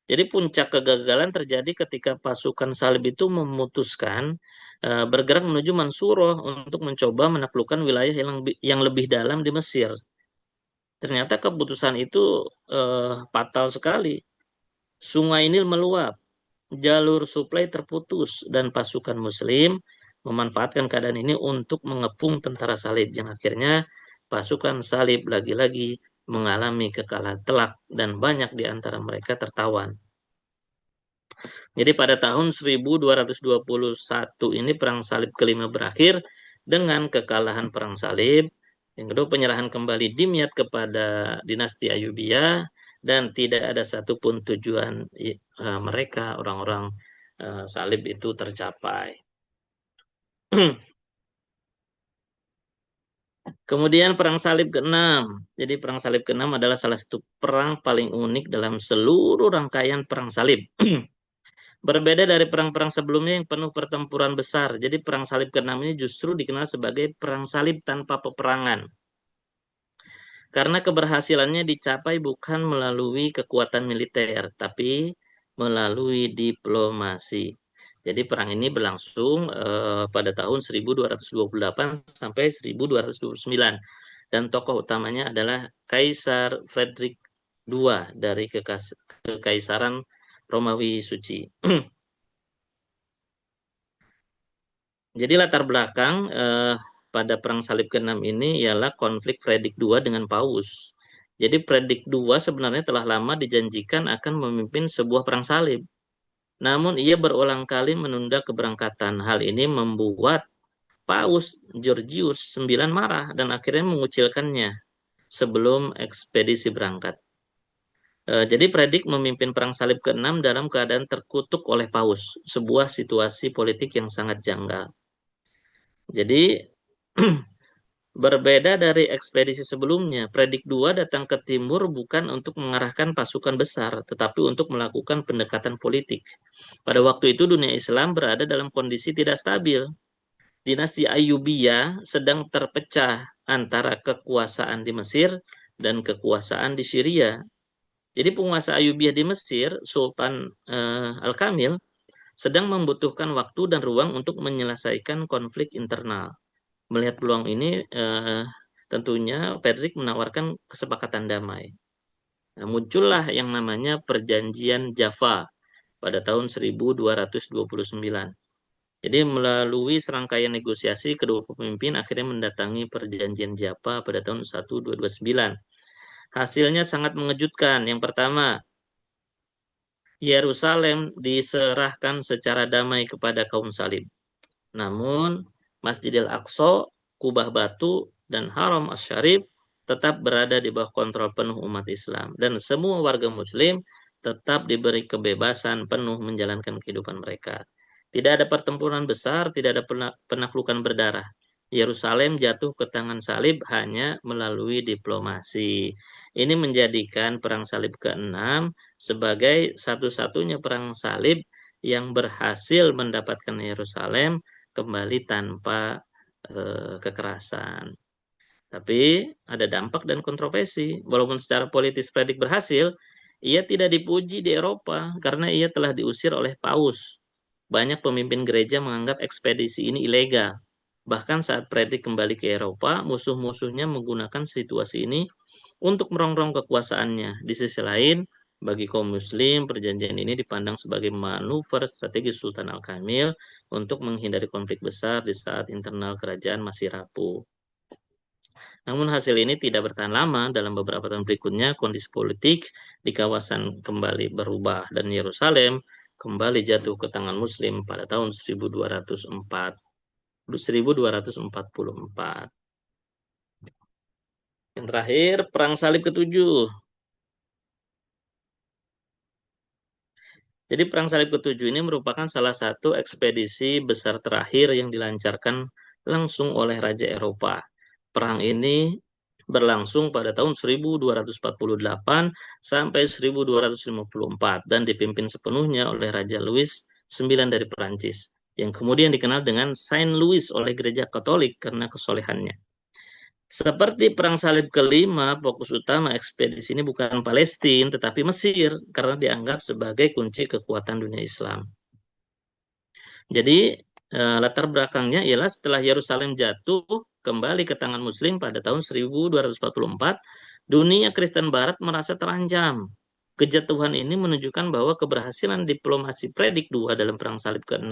Jadi puncak kegagalan terjadi ketika pasukan salib itu memutuskan bergerak menuju Mansurah untuk mencoba menaklukkan wilayah yang lebih dalam di Mesir. Ternyata keputusan itu fatal sekali. Sungai Nil meluap, jalur suplai terputus, dan pasukan Muslim memanfaatkan keadaan ini untuk mengepung tentara Salib, yang akhirnya pasukan Salib lagi-lagi mengalami kekalahan telak dan banyak di antara mereka tertawan. Jadi pada tahun 1221 ini Perang Salib kelima berakhir dengan kekalahan Perang Salib. Yang kedua, penyerahan kembali Dimyat kepada dinasti Ayyubiyah, dan tidak ada satupun tujuan mereka, orang-orang Salib itu tercapai. Kemudian Perang Salib ke-6. Jadi Perang Salib ke-6 adalah salah satu perang paling unik dalam seluruh rangkaian Perang Salib. Berbeda dari perang-perang sebelumnya yang penuh pertempuran besar. Jadi Perang Salib ke-6 ini justru dikenal sebagai Perang Salib tanpa peperangan. Karena keberhasilannya dicapai bukan melalui kekuatan militer, tapi melalui diplomasi. Jadi perang ini berlangsung pada tahun 1228 sampai 1229. Dan tokoh utamanya adalah Kaisar Frederick II dari Kekaisaran Romawi Suci. Jadi latar belakang pada Perang Salib ke-6 ini ialah konflik Fredrik II dengan Paus. Jadi Fredrik II sebenarnya telah lama dijanjikan akan memimpin sebuah perang salib. Namun ia berulang kali menunda keberangkatan. Hal ini membuat Paus Georgius IX marah dan akhirnya mengucilkannya sebelum ekspedisi berangkat. Jadi Fredrik memimpin Perang Salib ke-6 dalam keadaan terkutuk oleh Paus, sebuah situasi politik yang sangat janggal. Jadi berbeda dari ekspedisi sebelumnya, Predik II datang ke timur bukan untuk mengarahkan pasukan besar, tetapi untuk melakukan pendekatan politik. Pada waktu itu dunia Islam berada dalam kondisi tidak stabil. Dinasti Ayyubiyah sedang terpecah antara kekuasaan di Mesir dan kekuasaan di Syria. Jadi penguasa Ayyubiyah di Mesir, Sultan Al-Kamil, sedang membutuhkan waktu dan ruang untuk menyelesaikan konflik internal. Melihat peluang ini, tentunya Fredrik menawarkan kesepakatan damai. Nah, muncullah yang namanya Perjanjian Java pada tahun 1229. Jadi melalui serangkaian negosiasi, kedua pemimpin akhirnya mendatangi Perjanjian Java pada tahun 1229. Hasilnya sangat mengejutkan. Yang pertama, Yerusalem diserahkan secara damai kepada kaum Salib. Namun, Masjidil Aqsa, Kubah Batu, dan Haram Asy-Syarif tetap berada di bawah kontrol penuh umat Islam. Dan semua warga Muslim tetap diberi kebebasan penuh menjalankan kehidupan mereka. Tidak ada pertempuran besar, tidak ada penaklukan berdarah. Yerusalem jatuh ke tangan Salib hanya melalui diplomasi. Ini menjadikan Perang Salib ke-6 sebagai satu-satunya perang salib yang berhasil mendapatkan Yerusalem kembali tanpa kekerasan. Tapi ada dampak dan kontroversi. Walaupun secara politis Predik berhasil, ia tidak dipuji di Eropa karena ia telah diusir oleh Paus. Banyak pemimpin gereja menganggap ekspedisi ini ilegal. Bahkan saat Predik kembali ke Eropa, musuh-musuhnya menggunakan situasi ini untuk merongrong kekuasaannya. Di sisi lain, bagi kaum muslim, perjanjian ini dipandang sebagai manuver strategis Sultan Al-Kamil untuk menghindari konflik besar di saat internal kerajaan masih rapuh. Namun hasil ini tidak bertahan lama. Dalam beberapa tahun berikutnya, kondisi politik di kawasan kembali berubah dan Yerusalem kembali jatuh ke tangan muslim pada tahun 1244. Yang terakhir, Perang Salib ke-7. Jadi Perang Salib ke-7 ini merupakan salah satu ekspedisi besar terakhir yang dilancarkan langsung oleh Raja Eropa. Perang ini berlangsung pada tahun 1248 sampai 1254 dan dipimpin sepenuhnya oleh Raja Louis IX dari Perancis, yang kemudian dikenal dengan Saint Louis oleh Gereja Katolik karena kesolehannya. Seperti Perang Salib kelima, fokus utama ekspedisi ini bukan Palestina, tetapi Mesir, karena dianggap sebagai kunci kekuatan dunia Islam. Jadi, latar belakangnya ialah setelah Yerusalem jatuh kembali ke tangan Muslim pada tahun 1244, Dunia Kristen Barat merasa terancam. Kejatuhan ini menunjukkan bahwa keberhasilan diplomasi Predik II dalam Perang Salib ke-6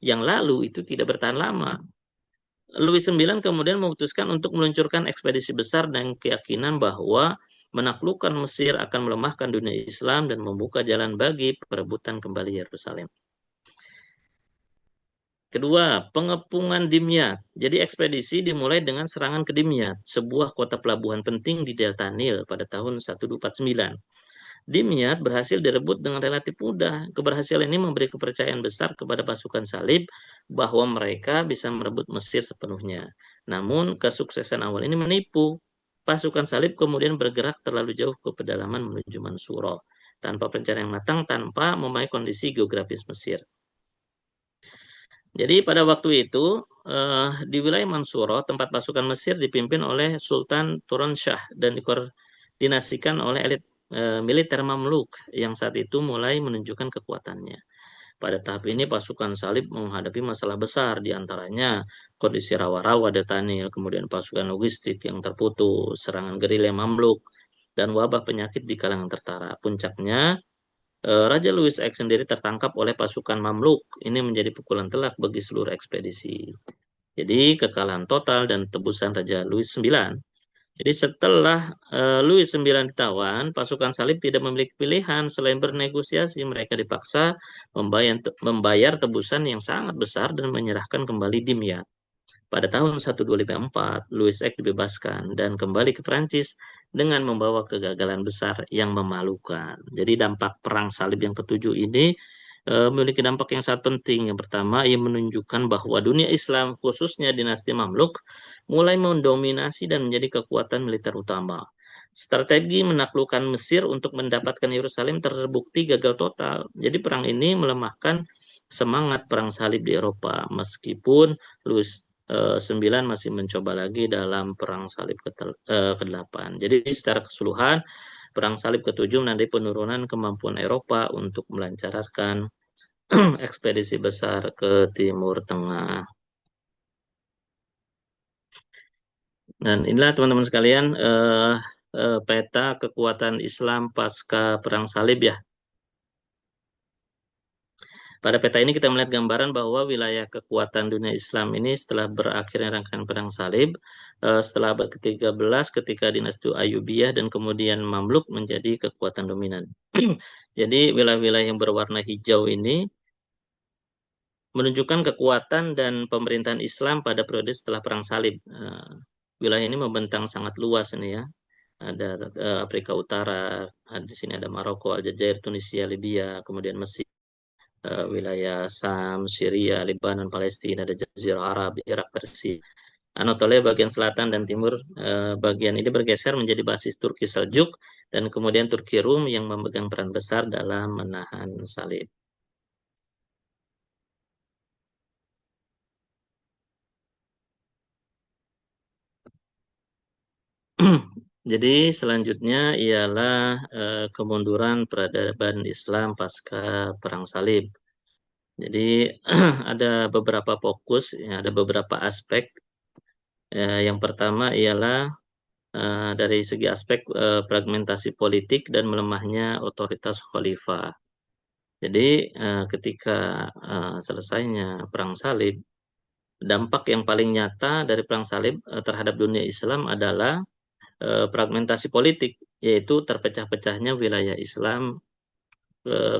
yang lalu itu tidak bertahan lama. Louis IX kemudian memutuskan untuk meluncurkan ekspedisi besar dan keyakinan bahwa menaklukkan Mesir akan melemahkan dunia Islam dan membuka jalan bagi perebutan kembali Yerusalem. Kedua, pengepungan Dimyat. Jadi ekspedisi dimulai dengan serangan ke Dimyat, sebuah kota pelabuhan penting di Delta Nil pada tahun 1249. Dimyat berhasil direbut dengan relatif mudah. Keberhasilan ini memberi kepercayaan besar kepada pasukan salib bahwa mereka bisa merebut Mesir sepenuhnya. Namun, kesuksesan awal ini menipu. Pasukan salib kemudian bergerak terlalu jauh ke pedalaman menuju Mansuro, tanpa pencarian yang matang, tanpa memahami kondisi geografis Mesir. Jadi pada waktu itu di wilayah Mansuro, tempat pasukan Mesir dipimpin oleh Sultan Turan Shah dan dikoordinasikan oleh elit militer Mamluk yang saat itu mulai menunjukkan kekuatannya. Pada tahap ini pasukan salib menghadapi masalah besar, di antaranya kondisi rawa-rawa Delta Nil, kemudian pasukan logistik yang terputus, serangan gerilya Mamluk, dan wabah penyakit di kalangan tentara. Puncaknya, Raja Louis X sendiri tertangkap oleh pasukan Mamluk. Ini menjadi pukulan telak bagi seluruh ekspedisi. Jadi kekalahan total dan tebusan Raja Louis IX. Jadi setelah Louis IX ditawan, pasukan salib tidak memiliki pilihan selain bernegosiasi. Mereka dipaksa membayar tebusan yang sangat besar dan menyerahkan kembali Dimyat. Pada tahun 1254, Louis X dibebaskan dan kembali ke Prancis dengan membawa kegagalan besar yang memalukan. Jadi dampak perang salib yang ketujuh ini memiliki dampak yang sangat penting. Yang pertama, ia menunjukkan bahwa dunia Islam, khususnya dinasti Mamluk, mulai mendominasi dan menjadi kekuatan militer utama. Strategi menaklukkan Mesir untuk mendapatkan Yerusalem terbukti gagal total. Jadi perang ini melemahkan semangat perang salib di Eropa, meskipun Louis 9 masih mencoba lagi dalam perang salib ke-8. Jadi secara keseluruhan perang salib ke-7 menandai penurunan kemampuan Eropa untuk melancarkan ekspedisi besar ke Timur Tengah. Dan inilah teman-teman sekalian peta kekuatan Islam pasca perang salib ya. Pada peta ini kita melihat gambaran bahwa wilayah kekuatan dunia Islam ini setelah berakhirnya rangkaian perang salib, setelah abad ke-13 ketika dinasti Ayyubiyah dan kemudian Mamluk menjadi kekuatan dominan. Jadi wilayah-wilayah yang berwarna hijau ini menunjukkan kekuatan dan pemerintahan Islam pada periode setelah perang salib. Wilayah ini membentang sangat luas ini ya. Ada Afrika Utara, di sini ada Maroko, Aljazair, Tunisia, Libya, kemudian Mesir, wilayah Sam, Syria, Lebanon, Palestina, ada Jazirah Arab, Irak, Persia. Anatolia bagian selatan dan timur bagian ini bergeser menjadi basis Turki Seljuk dan kemudian Turki Rum yang memegang peran besar dalam menahan salib. Jadi selanjutnya ialah kemunduran peradaban Islam pasca perang salib. Jadi ada beberapa fokus, ya, ada beberapa aspek. Yang pertama ialah dari segi aspek fragmentasi politik dan melemahnya otoritas khalifah. Jadi ketika selesainya perang salib, dampak yang paling nyata dari perang salib terhadap dunia Islam adalah fragmentasi politik, yaitu terpecah-pecahnya wilayah Islam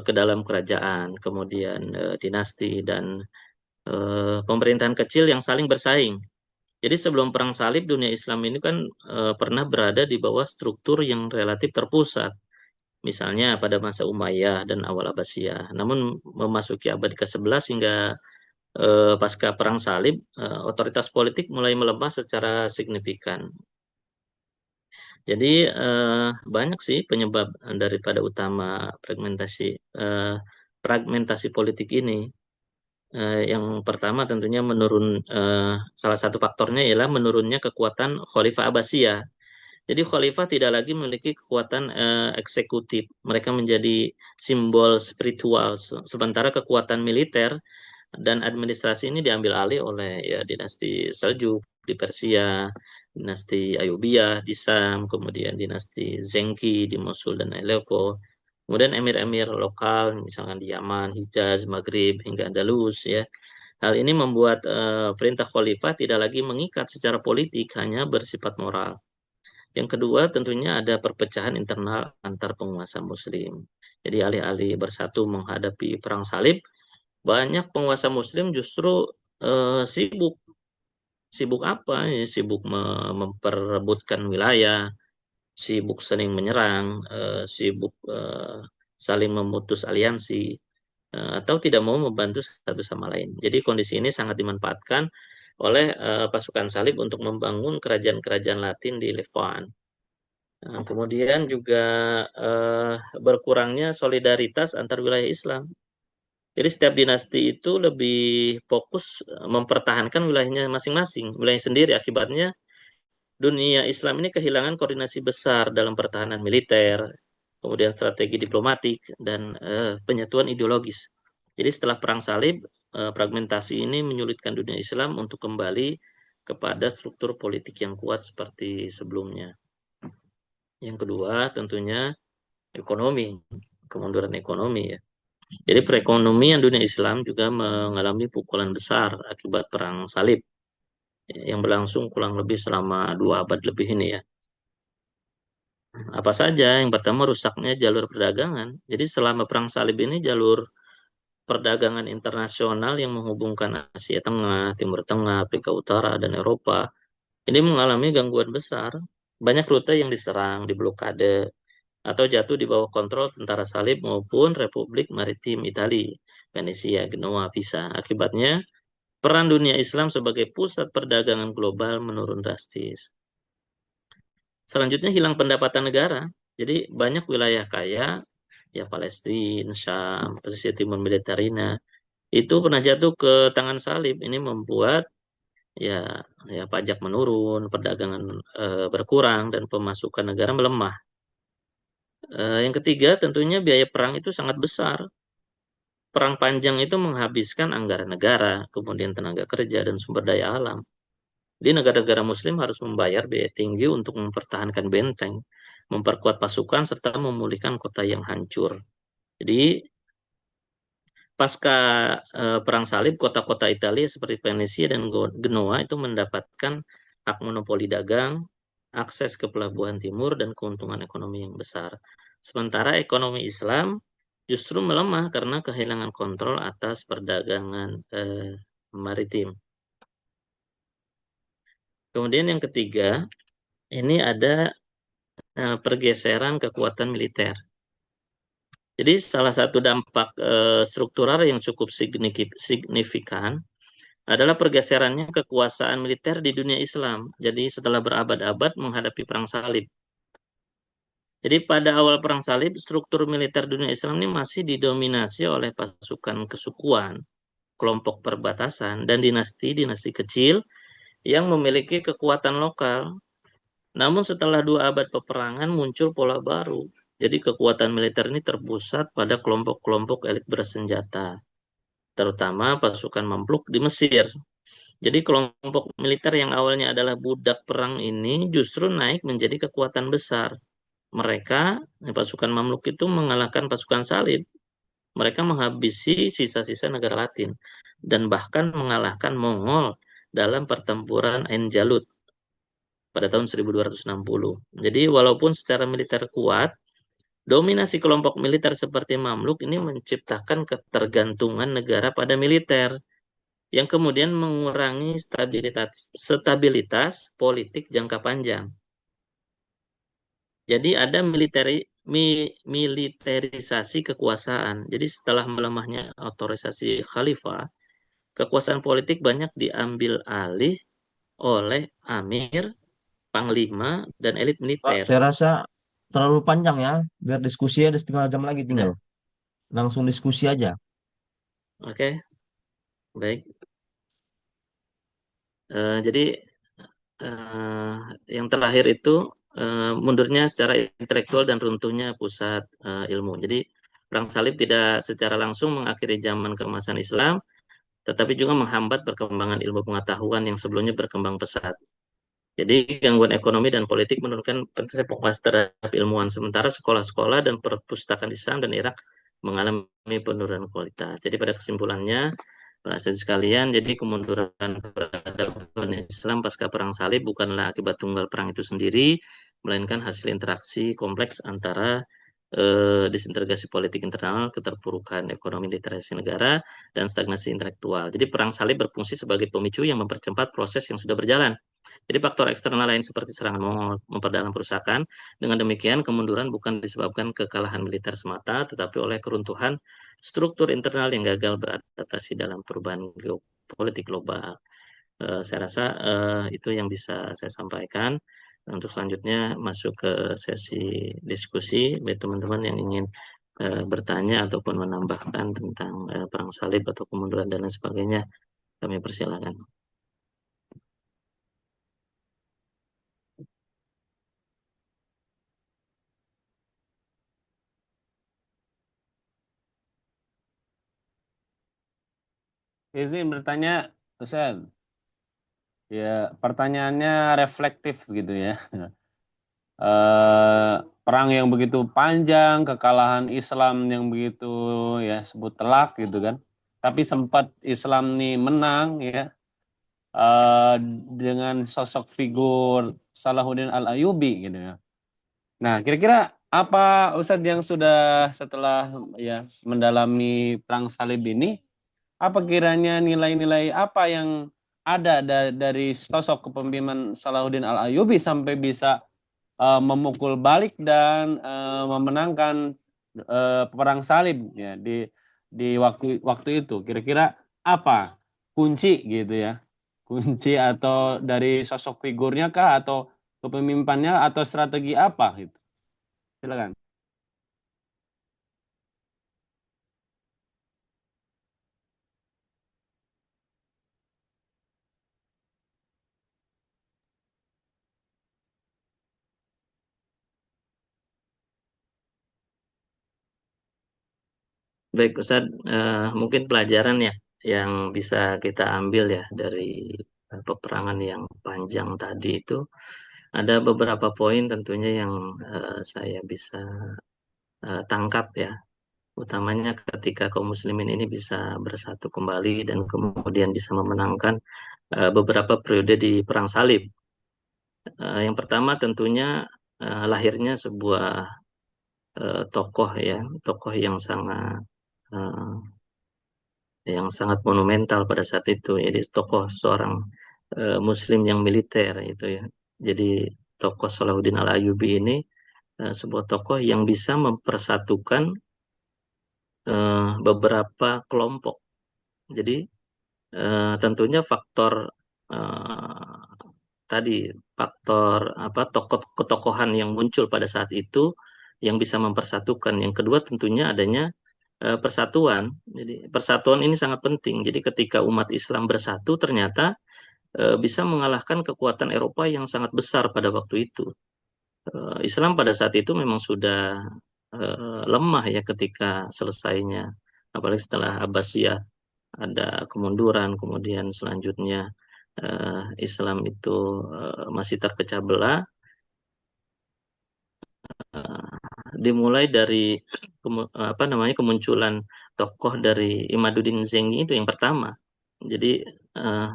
ke dalam kerajaan, kemudian dinasti dan pemerintahan kecil yang saling bersaing. Jadi sebelum perang salib dunia Islam ini kan pernah berada di bawah struktur yang relatif terpusat. Misalnya pada masa Umayyah dan awal Abbasiyah. Namun memasuki abad ke-11 hingga pasca perang salib, otoritas politik mulai melemah secara signifikan. Jadi banyak sih penyebab daripada utama fragmentasi politik ini. Yang pertama tentunya salah satu faktornya ialah menurunnya kekuatan Khalifah Abbasiyah. Jadi Khalifah tidak lagi memiliki kekuatan eksekutif. Mereka menjadi simbol spiritual, sementara kekuatan militer dan administrasi ini diambil alih oleh ya dinasti Seljuk di Persia, dinasti Ayubiyah di Sam, kemudian dinasti Zengki di Mosul dan Aleppo, kemudian emir-emir lokal, misalkan di Yaman, Hijaz, Maghrib, hingga Andalus ya. Hal ini membuat perintah khalifah tidak lagi mengikat secara politik, hanya bersifat moral. Yang kedua, tentunya ada perpecahan internal antar penguasa Muslim. Jadi alih-alih bersatu menghadapi perang salib, banyak penguasa Muslim justru sibuk. Sibuk apa? Ya, sibuk memperebutkan wilayah, sibuk saling menyerang, sibuk saling memutus aliansi, atau tidak mau membantu satu sama lain. Jadi kondisi ini sangat dimanfaatkan oleh pasukan salib untuk membangun kerajaan-kerajaan Latin di Levant. Nah, kemudian juga eh, berkurangnya solidaritas antar wilayah Islam. Jadi setiap dinasti itu lebih fokus mempertahankan wilayahnya masing-masing, wilayah sendiri. Akibatnya dunia Islam ini kehilangan koordinasi besar dalam pertahanan militer, kemudian strategi diplomatik, dan penyatuan ideologis. Jadi setelah Perang Salib, fragmentasi ini menyulitkan dunia Islam untuk kembali kepada struktur politik yang kuat seperti sebelumnya. Yang kedua, tentunya ekonomi, kemunduran ekonomi ya. Jadi perekonomian dunia Islam juga mengalami pukulan besar akibat Perang Salib yang berlangsung kurang lebih selama 2 abad lebih ini ya. Apa saja? Yang pertama rusaknya jalur perdagangan. Jadi selama Perang Salib ini jalur perdagangan internasional yang menghubungkan Asia Tengah, Timur Tengah, Afrika Utara, dan Eropa ini mengalami gangguan besar. Banyak rute yang diserang, diblokade, atau jatuh di bawah kontrol tentara salib maupun Republik Maritim Italia, Venesia, Genoa, Pisa. Akibatnya, peran dunia Islam sebagai pusat perdagangan global menurun drastis. Selanjutnya hilang pendapatan negara. Jadi banyak wilayah kaya, ya Palestina, Syam, pesisir timur Mediterania, itu pernah jatuh ke tangan salib. Ini membuat ya ya pajak menurun, perdagangan berkurang, dan pemasukan negara melemah. Yang ketiga, tentunya biaya perang itu sangat besar. Perang panjang itu menghabiskan anggaran negara, kemudian tenaga kerja, dan sumber daya alam. Di negara-negara Muslim harus membayar biaya tinggi untuk mempertahankan benteng, memperkuat pasukan, serta memulihkan kota yang hancur. Jadi, pasca Perang Salib, kota-kota Italia seperti Venesia dan Genoa itu mendapatkan hak monopoli dagang, akses ke pelabuhan timur, dan keuntungan ekonomi yang besar. Sementara ekonomi Islam justru melemah karena kehilangan kontrol atas perdagangan maritim. Kemudian yang ketiga, ini ada pergeseran kekuatan militer. Jadi salah satu dampak struktural yang cukup signifikan adalah pergeserannya kekuasaan militer di dunia Islam. Jadi setelah berabad-abad menghadapi perang salib. Jadi pada awal perang salib, struktur militer dunia Islam ini masih didominasi oleh pasukan kesukuan, kelompok perbatasan, dan dinasti-dinasti kecil yang memiliki kekuatan lokal. Namun setelah 2 abad peperangan muncul pola baru. Jadi kekuatan militer ini terpusat pada kelompok-kelompok elit bersenjata, terutama pasukan Mamluk di Mesir. Jadi kelompok militer yang awalnya adalah budak perang ini justru naik menjadi kekuatan besar. Mereka, pasukan Mamluk itu mengalahkan pasukan Salib. Mereka menghabisi sisa-sisa negara Latin dan bahkan mengalahkan Mongol dalam pertempuran Ain Jalut pada tahun 1260. Jadi walaupun secara militer kuat, dominasi kelompok militer seperti Mamluk ini menciptakan ketergantungan negara pada militer yang kemudian mengurangi stabilitas politik jangka panjang. Jadi ada militerisasi kekuasaan. Jadi setelah melemahnya otorisasi khalifah, kekuasaan politik banyak diambil alih oleh amir, panglima, dan elit Pak, militer. saya rasa terlalu panjang ya. Biar diskusi ada setengah jam lagi tinggal. Nah, Langsung diskusi aja. oke, baik. Jadi eh, yang terakhir itu mundurnya secara intelektual dan runtuhnya pusat ilmu. Jadi perang salib tidak secara langsung mengakhiri zaman keemasan Islam, tetapi juga menghambat perkembangan ilmu pengetahuan yang sebelumnya berkembang pesat. Jadi gangguan ekonomi dan politik menurunkan potensi terhadap ilmuwan, sementara sekolah-sekolah dan perpustakaan di Syam dan Irak mengalami penurunan kualitas. Jadi pada kesimpulannya, para saudara sekalian, jadi kemunduran peradaban Islam pasca Perang Salib bukanlah akibat tunggal perang itu sendiri, melainkan hasil interaksi kompleks antara disintegrasi politik internal, keterpurukan ekonomi literasi negara, dan stagnasi intelektual. Jadi perang salib berfungsi sebagai pemicu yang mempercepat proses yang sudah berjalan. Jadi faktor eksternal lain seperti serangan Mongol memperdalam kerusakan. Dengan demikian, kemunduran bukan disebabkan kekalahan militer semata, tetapi oleh keruntuhan struktur internal yang gagal beradaptasi dalam perubahan geopolitik global. Saya rasa itu yang bisa saya sampaikan. Untuk selanjutnya masuk ke sesi diskusi bagi teman-teman yang ingin bertanya ataupun menambahkan tentang perang salib atau kemunduran dan lain sebagainya, kami persilakan. Izin bertanya, Ustaz. Ya, pertanyaannya reflektif gitu ya. Perang yang begitu panjang, kekalahan Islam yang begitu ya sebut telak gitu kan. Tapi sempat Islam nih menang ya dengan sosok figur Salahuddin Al-Ayyubi gitu ya. Nah, kira-kira apa Ustadz yang sudah setelah ya mendalami perang salib ini, apa kiranya nilai-nilai apa yang ada dari sosok kepemimpinan Salahuddin Al-Ayyubi sampai bisa memukul balik dan memenangkan perang salib ya di waktu waktu itu. Kira-kira apa kunci gitu ya? Kunci atau dari sosok figurnya kah atau kepemimpannya atau strategi apa gitu? Silakan. Baik, Ustaz, mungkin pelajaran ya yang bisa kita ambil ya dari peperangan yang panjang tadi itu ada beberapa poin tentunya yang saya bisa tangkap ya, utamanya ketika kaum muslimin ini bisa bersatu kembali dan kemudian bisa memenangkan beberapa periode di Perang Salib. Yang pertama tentunya lahirnya sebuah tokoh ya, tokoh eh, yang sangat monumental pada saat itu. Jadi tokoh seorang Muslim yang militer itu ya. Jadi tokoh Salahuddin Al-Ayyubi ini sebuah tokoh yang bisa mempersatukan beberapa kelompok. Jadi tentunya faktor eh, tadi faktor apa tokoh ketokohan yang muncul pada saat itu yang bisa mempersatukan. Yang kedua tentunya adanya persatuan. Jadi persatuan ini sangat penting. Jadi ketika umat Islam bersatu ternyata bisa mengalahkan kekuatan Eropa yang sangat besar pada waktu itu. Islam pada saat itu memang sudah lemah ya ketika selesainya, apalagi setelah Abbasiyah ada kemunduran, kemudian selanjutnya Islam itu masih terpecah belah. Dimulai dari apa namanya kemunculan tokoh dari Imaduddin Zengi itu yang pertama. Jadi eh,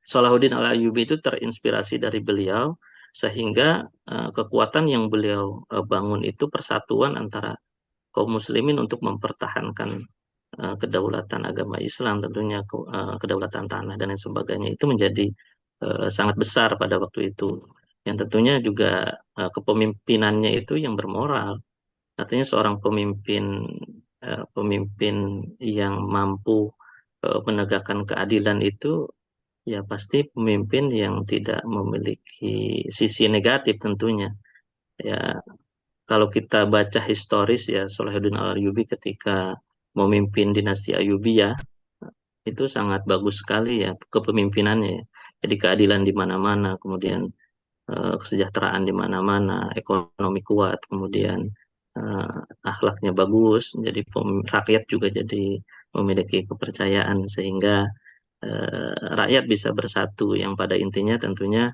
Salahuddin Al-Ayyubi itu terinspirasi dari beliau sehingga kekuatan yang beliau bangun itu persatuan antara kaum muslimin untuk mempertahankan kedaulatan agama Islam, tentunya kedaulatan tanah dan lain sebagainya itu menjadi sangat besar pada waktu itu. Yang tentunya juga kepemimpinannya itu yang bermoral. Artinya seorang pemimpin yang mampu menegakkan keadilan itu ya pasti pemimpin yang tidak memiliki sisi negatif tentunya. Ya, kalau kita baca historis ya Salahuddin Al-Ayyubi ketika memimpin dinasti Ayyubiyah itu sangat bagus sekali ya kepemimpinannya ya. Jadi keadilan di mana-mana, kemudian kesejahteraan di mana-mana, ekonomi kuat, kemudian akhlaknya bagus, jadi rakyat juga jadi memiliki kepercayaan sehingga rakyat bisa bersatu yang pada intinya tentunya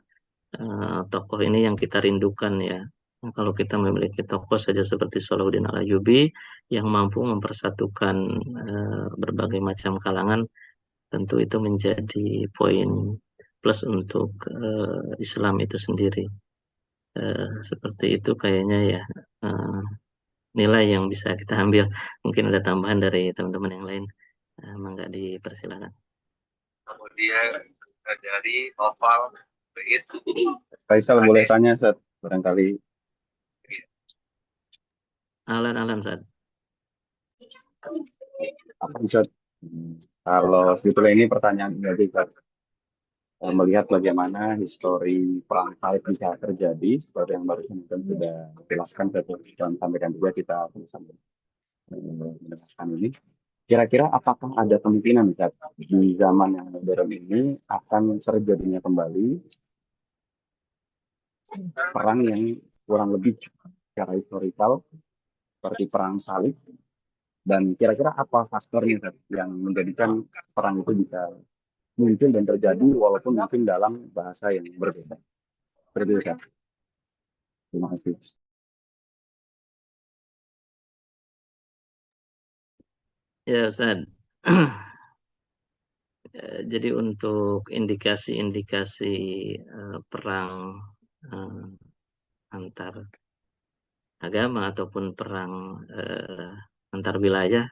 tokoh ini yang kita rindukan ya. Nah, kalau kita memiliki tokoh saja seperti Salahuddin Al-Ayyubi yang mampu mempersatukan berbagai macam kalangan, tentu itu menjadi poin plus untuk Islam itu sendiri. Seperti itu kayaknya ya, eh, nilai yang bisa kita ambil. Mungkin ada tambahan dari teman-teman yang lain. Mangga dipersilakan. Kemudian dari Noval itu. Faisal boleh tanya, Ustaz, barangkali. Alan Sad. Apa Ustaz? Kalau sebetulnya ini pertanyaan dari Ustaz. Melihat bagaimana histori perang salib bisa terjadi, seperti yang barusan kita sudah jelaskan dan sampaikan juga kita bersama mendengarkan ini. Kira-kira apakah ada kemungkinan Ustaz, di zaman yang modern ini akan terjadinya kembali perang yang kurang lebih secara historikal seperti perang salib, dan kira-kira apa faktornya Ustaz, yang menjadikan perang itu bisa muncul dan terjadi walaupun mungkin dalam bahasa yang berbeda. Seperti itu Ustaz. Terima kasih. Ya, Ustaz. Jadi untuk indikasi-indikasi perang eh, antar agama ataupun perang antar wilayah,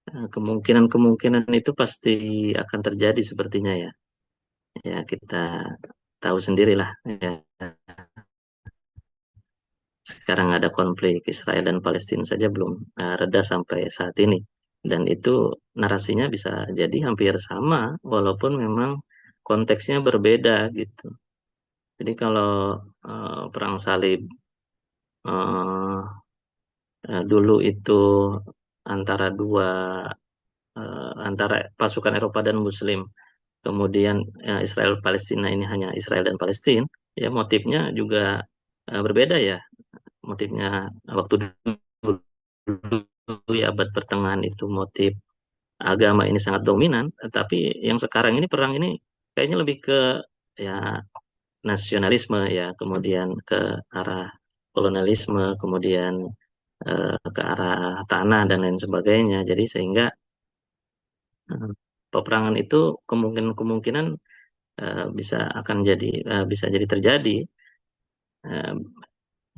kemungkinan-kemungkinan itu pasti akan terjadi sepertinya ya. Ya, kita tahu sendirilah ya. Sekarang ada konflik Israel dan Palestina saja belum reda sampai saat ini. Dan itu narasinya bisa jadi hampir sama, walaupun memang konteksnya berbeda gitu. Jadi kalau perang salib eh, dulu itu antara antara pasukan Eropa dan Muslim, kemudian Israel Palestina ini hanya Israel dan Palestina, ya motifnya juga berbeda ya. Motifnya waktu dulu ya abad pertengahan itu motif agama ini sangat dominan, tapi yang sekarang ini perang ini kayaknya lebih ke ya nasionalisme ya, kemudian ke arah kolonialisme, kemudian ke arah tanah dan lain sebagainya. Jadi sehingga eh, peperangan itu kemungkinan bisa jadi terjadi. Eh,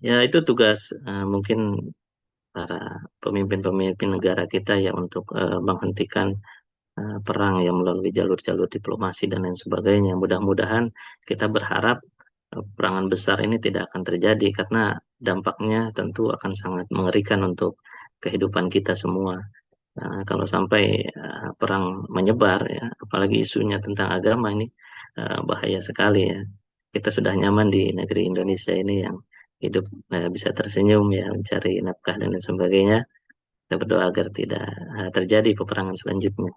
Ya itu tugas mungkin para pemimpin-pemimpin negara kita ya untuk menghentikan perang yang melalui jalur-jalur diplomasi dan lain sebagainya. Mudah-mudahan kita berharap perangan besar ini tidak akan terjadi karena dampaknya tentu akan sangat mengerikan untuk kehidupan kita semua. Kalau sampai perang menyebar ya, apalagi isunya tentang agama ini bahaya sekali ya. Kita sudah nyaman di negeri Indonesia ini yang hidup bisa tersenyum ya, mencari nafkah dan lain sebagainya. Kita berdoa agar tidak terjadi peperangan selanjutnya.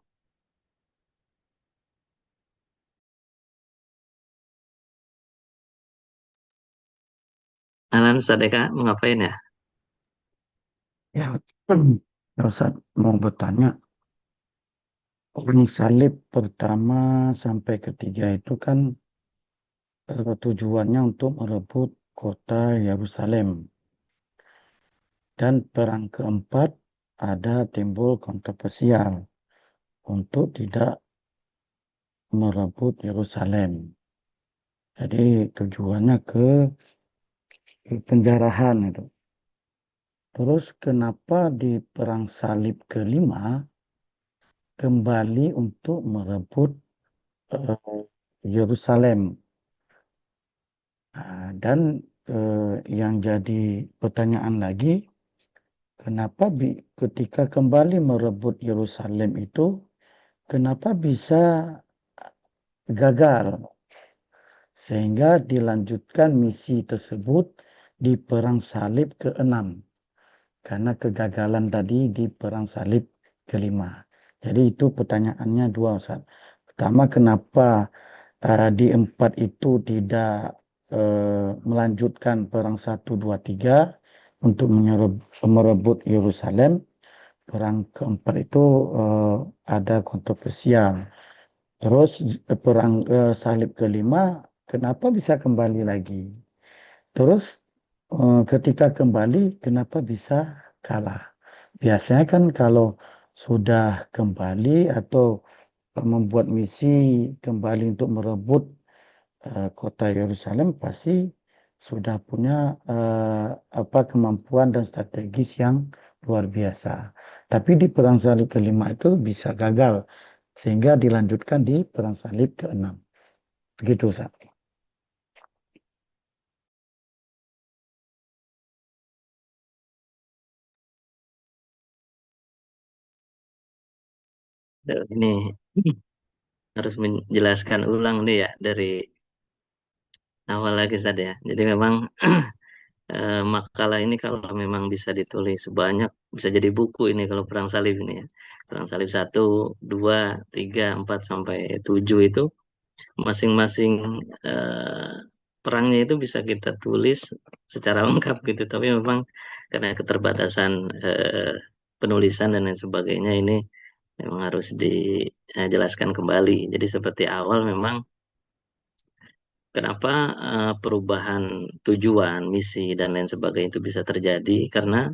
Alan Sadeka mau ngapain ya? Ya, Ustaz mau bertanya, perang salib pertama sampai ketiga itu kan tujuannya untuk merebut kota Yerusalem. Dan perang keempat ada timbul kontroversial untuk tidak merebut Yerusalem. Jadi tujuannya ke penjarahan itu. Terus kenapa di perang salib kelima kembali untuk merebut Yerusalem? Dan yang jadi pertanyaan lagi, kenapa ketika kembali merebut Yerusalem itu, kenapa bisa gagal? Sehingga dilanjutkan misi tersebut di Perang Salib ke-6. Karena kegagalan tadi di Perang Salib ke-5. Jadi itu pertanyaannya dua, Ustaz. Pertama, kenapa di 4 itu tidak melanjutkan perang 1, 2, 3 untuk merebut Yerusalem. Perang keempat itu ada kontroversial. Terus perang salib kelima kenapa bisa kembali lagi? Terus ketika kembali, kenapa bisa kalah? Biasanya kan kalau sudah kembali atau membuat misi kembali untuk merebut kota Yerusalem, pasti sudah punya apa kemampuan dan strategis yang luar biasa. Tapi di Perang Salib kelima itu bisa gagal sehingga dilanjutkan di Perang Salib keenam. Begitu, Ustaz. Ini harus menjelaskan ulang nih ya dari awal lagi Ustaz ya. Jadi memang makalah ini kalau memang bisa ditulis banyak, bisa jadi buku ini kalau Perang Salib ini ya. Perang Salib 1, 2, 3, 4 sampai 7 itu masing-masing eh, perangnya itu bisa kita tulis secara lengkap gitu. Tapi memang karena keterbatasan eh, penulisan dan lain sebagainya ini memang harus dijelaskan kembali. Jadi seperti awal memang kenapa perubahan tujuan, misi, dan lain sebagainya itu bisa terjadi karena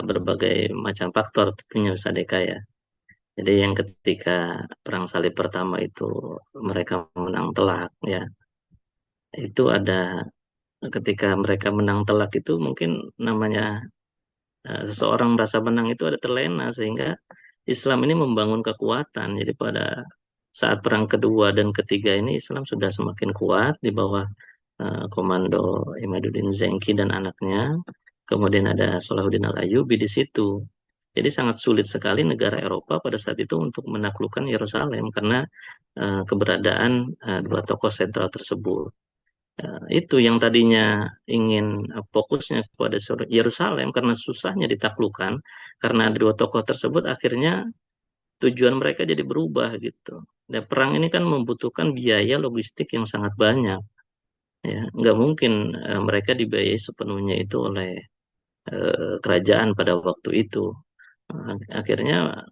berbagai macam faktor tentunya Ustaz Deka ya. Jadi yang ketika Perang Salib pertama itu mereka menang telak ya, itu ada ketika mereka menang telak itu mungkin namanya seseorang merasa menang itu ada terlena sehingga Islam ini membangun kekuatan. Jadi pada saat perang kedua dan ketiga ini Islam sudah semakin kuat di bawah komando Imaduddin Zengki dan anaknya. Kemudian ada Salahuddin Al-Ayyubi di situ. Jadi sangat sulit sekali negara Eropa pada saat itu untuk menaklukkan Yerusalem karena keberadaan dua tokoh sentral tersebut. Itu yang tadinya ingin fokusnya kepada Yerusalem karena susahnya ditaklukkan, karena ada dua tokoh tersebut akhirnya tujuan mereka jadi berubah gitu. Dan perang ini kan membutuhkan biaya logistik yang sangat banyak. Ya, nggak mungkin mereka dibiayai sepenuhnya itu oleh kerajaan pada waktu itu. Akhirnya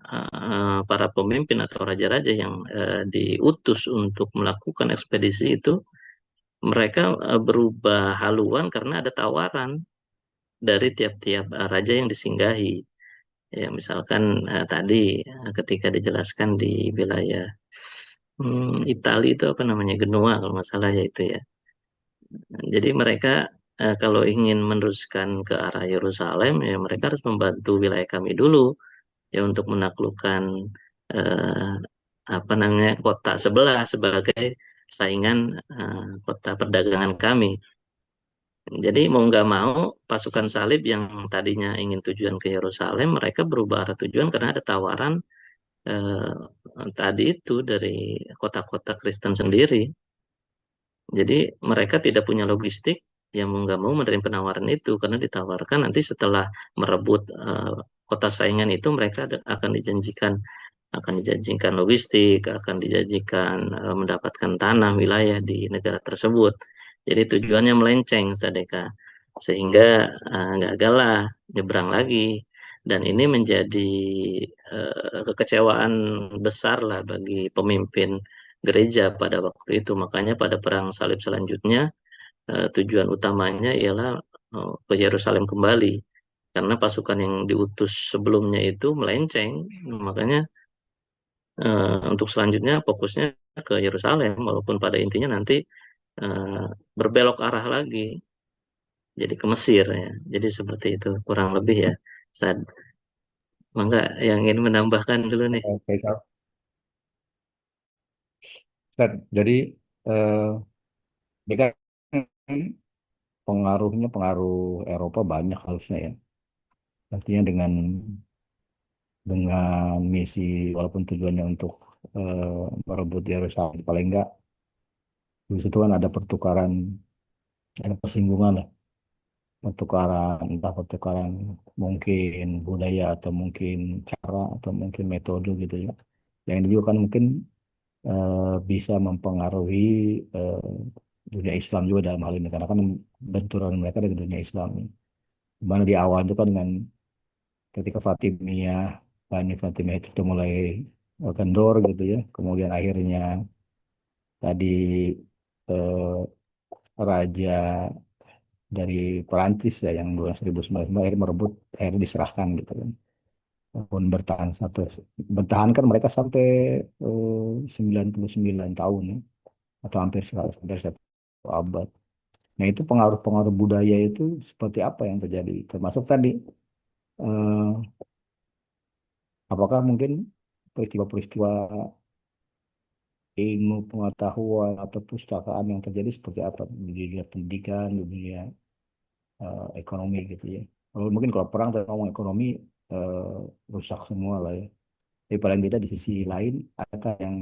para pemimpin atau raja-raja yang diutus untuk melakukan ekspedisi itu mereka berubah haluan karena ada tawaran dari tiap-tiap raja yang disinggahi. Ya, misalkan tadi ketika dijelaskan di wilayah Italia itu apa namanya Genoa kalau nggak salah ya itu ya. Jadi mereka kalau ingin meneruskan ke arah Yerusalem ya mereka harus membantu wilayah kami dulu ya untuk menaklukkan eh, apa namanya kota sebelah sebagai saingan kota perdagangan kami. Jadi mau nggak mau pasukan salib yang tadinya ingin tujuan ke Yerusalem, mereka berubah arah tujuan karena ada tawaran tadi itu dari kota-kota Kristen sendiri. Jadi mereka tidak punya logistik yang mau nggak mau menerima penawaran itu karena ditawarkan nanti setelah merebut kota saingan itu mereka akan dijanjikan logistik, akan dijanjikan mendapatkan tanah wilayah di negara tersebut. Jadi tujuannya melenceng, Sadeka, sehingga gagal lah nyebrang lagi. Dan ini menjadi kekecewaan besar lah bagi pemimpin gereja pada waktu itu. Makanya pada perang salib selanjutnya tujuan utamanya ialah ke Yerusalem kembali. Karena pasukan yang diutus sebelumnya itu melenceng, makanya untuk selanjutnya fokusnya ke Yerusalem, walaupun pada intinya nanti eh, berbelok arah lagi, jadi ke Mesir ya. Jadi seperti itu kurang lebih ya. Ustaz, mangga yang ingin menambahkan dulu nih. Oke, Kak. Ustaz, jadi eh, ini kan pengaruhnya pengaruh Eropa banyak harusnya ya. Artinya dengan misi walaupun tujuannya untuk merebut Yerusalem paling enggak di situ kan ada pertukaran, ada persinggungan lah, pertukaran entah pertukaran mungkin budaya atau mungkin cara atau mungkin metode gitu ya. Yang ini juga kan mungkin bisa mempengaruhi eh, dunia Islam juga dalam hal ini karena kan benturan mereka dengan dunia Islam. Di mana di awal itu kan dengan ketika Fatimiyah, Bani Fatimiyah itu sudah mulai kendor gitu ya. Kemudian akhirnya tadi eh, raja dari Perancis ya yang 1900 akhirnya merebut, akhirnya diserahkan gitu kan. Walaupun bertahan kan mereka sampai 99 tahun ya, atau hampir 100, hampir 1 abad. Nah itu pengaruh-pengaruh budaya itu seperti apa yang terjadi? Termasuk tadi eh, apakah mungkin peristiwa-peristiwa ilmu pengetahuan atau pustakaan yang terjadi seperti apa di dunia pendidikan, di dunia ekonomi gitu ya. Kalau mungkin kalau perang tapi ngomong ekonomi eh, rusak semua lah ya. Tapi paling tidak di sisi lain adakah yang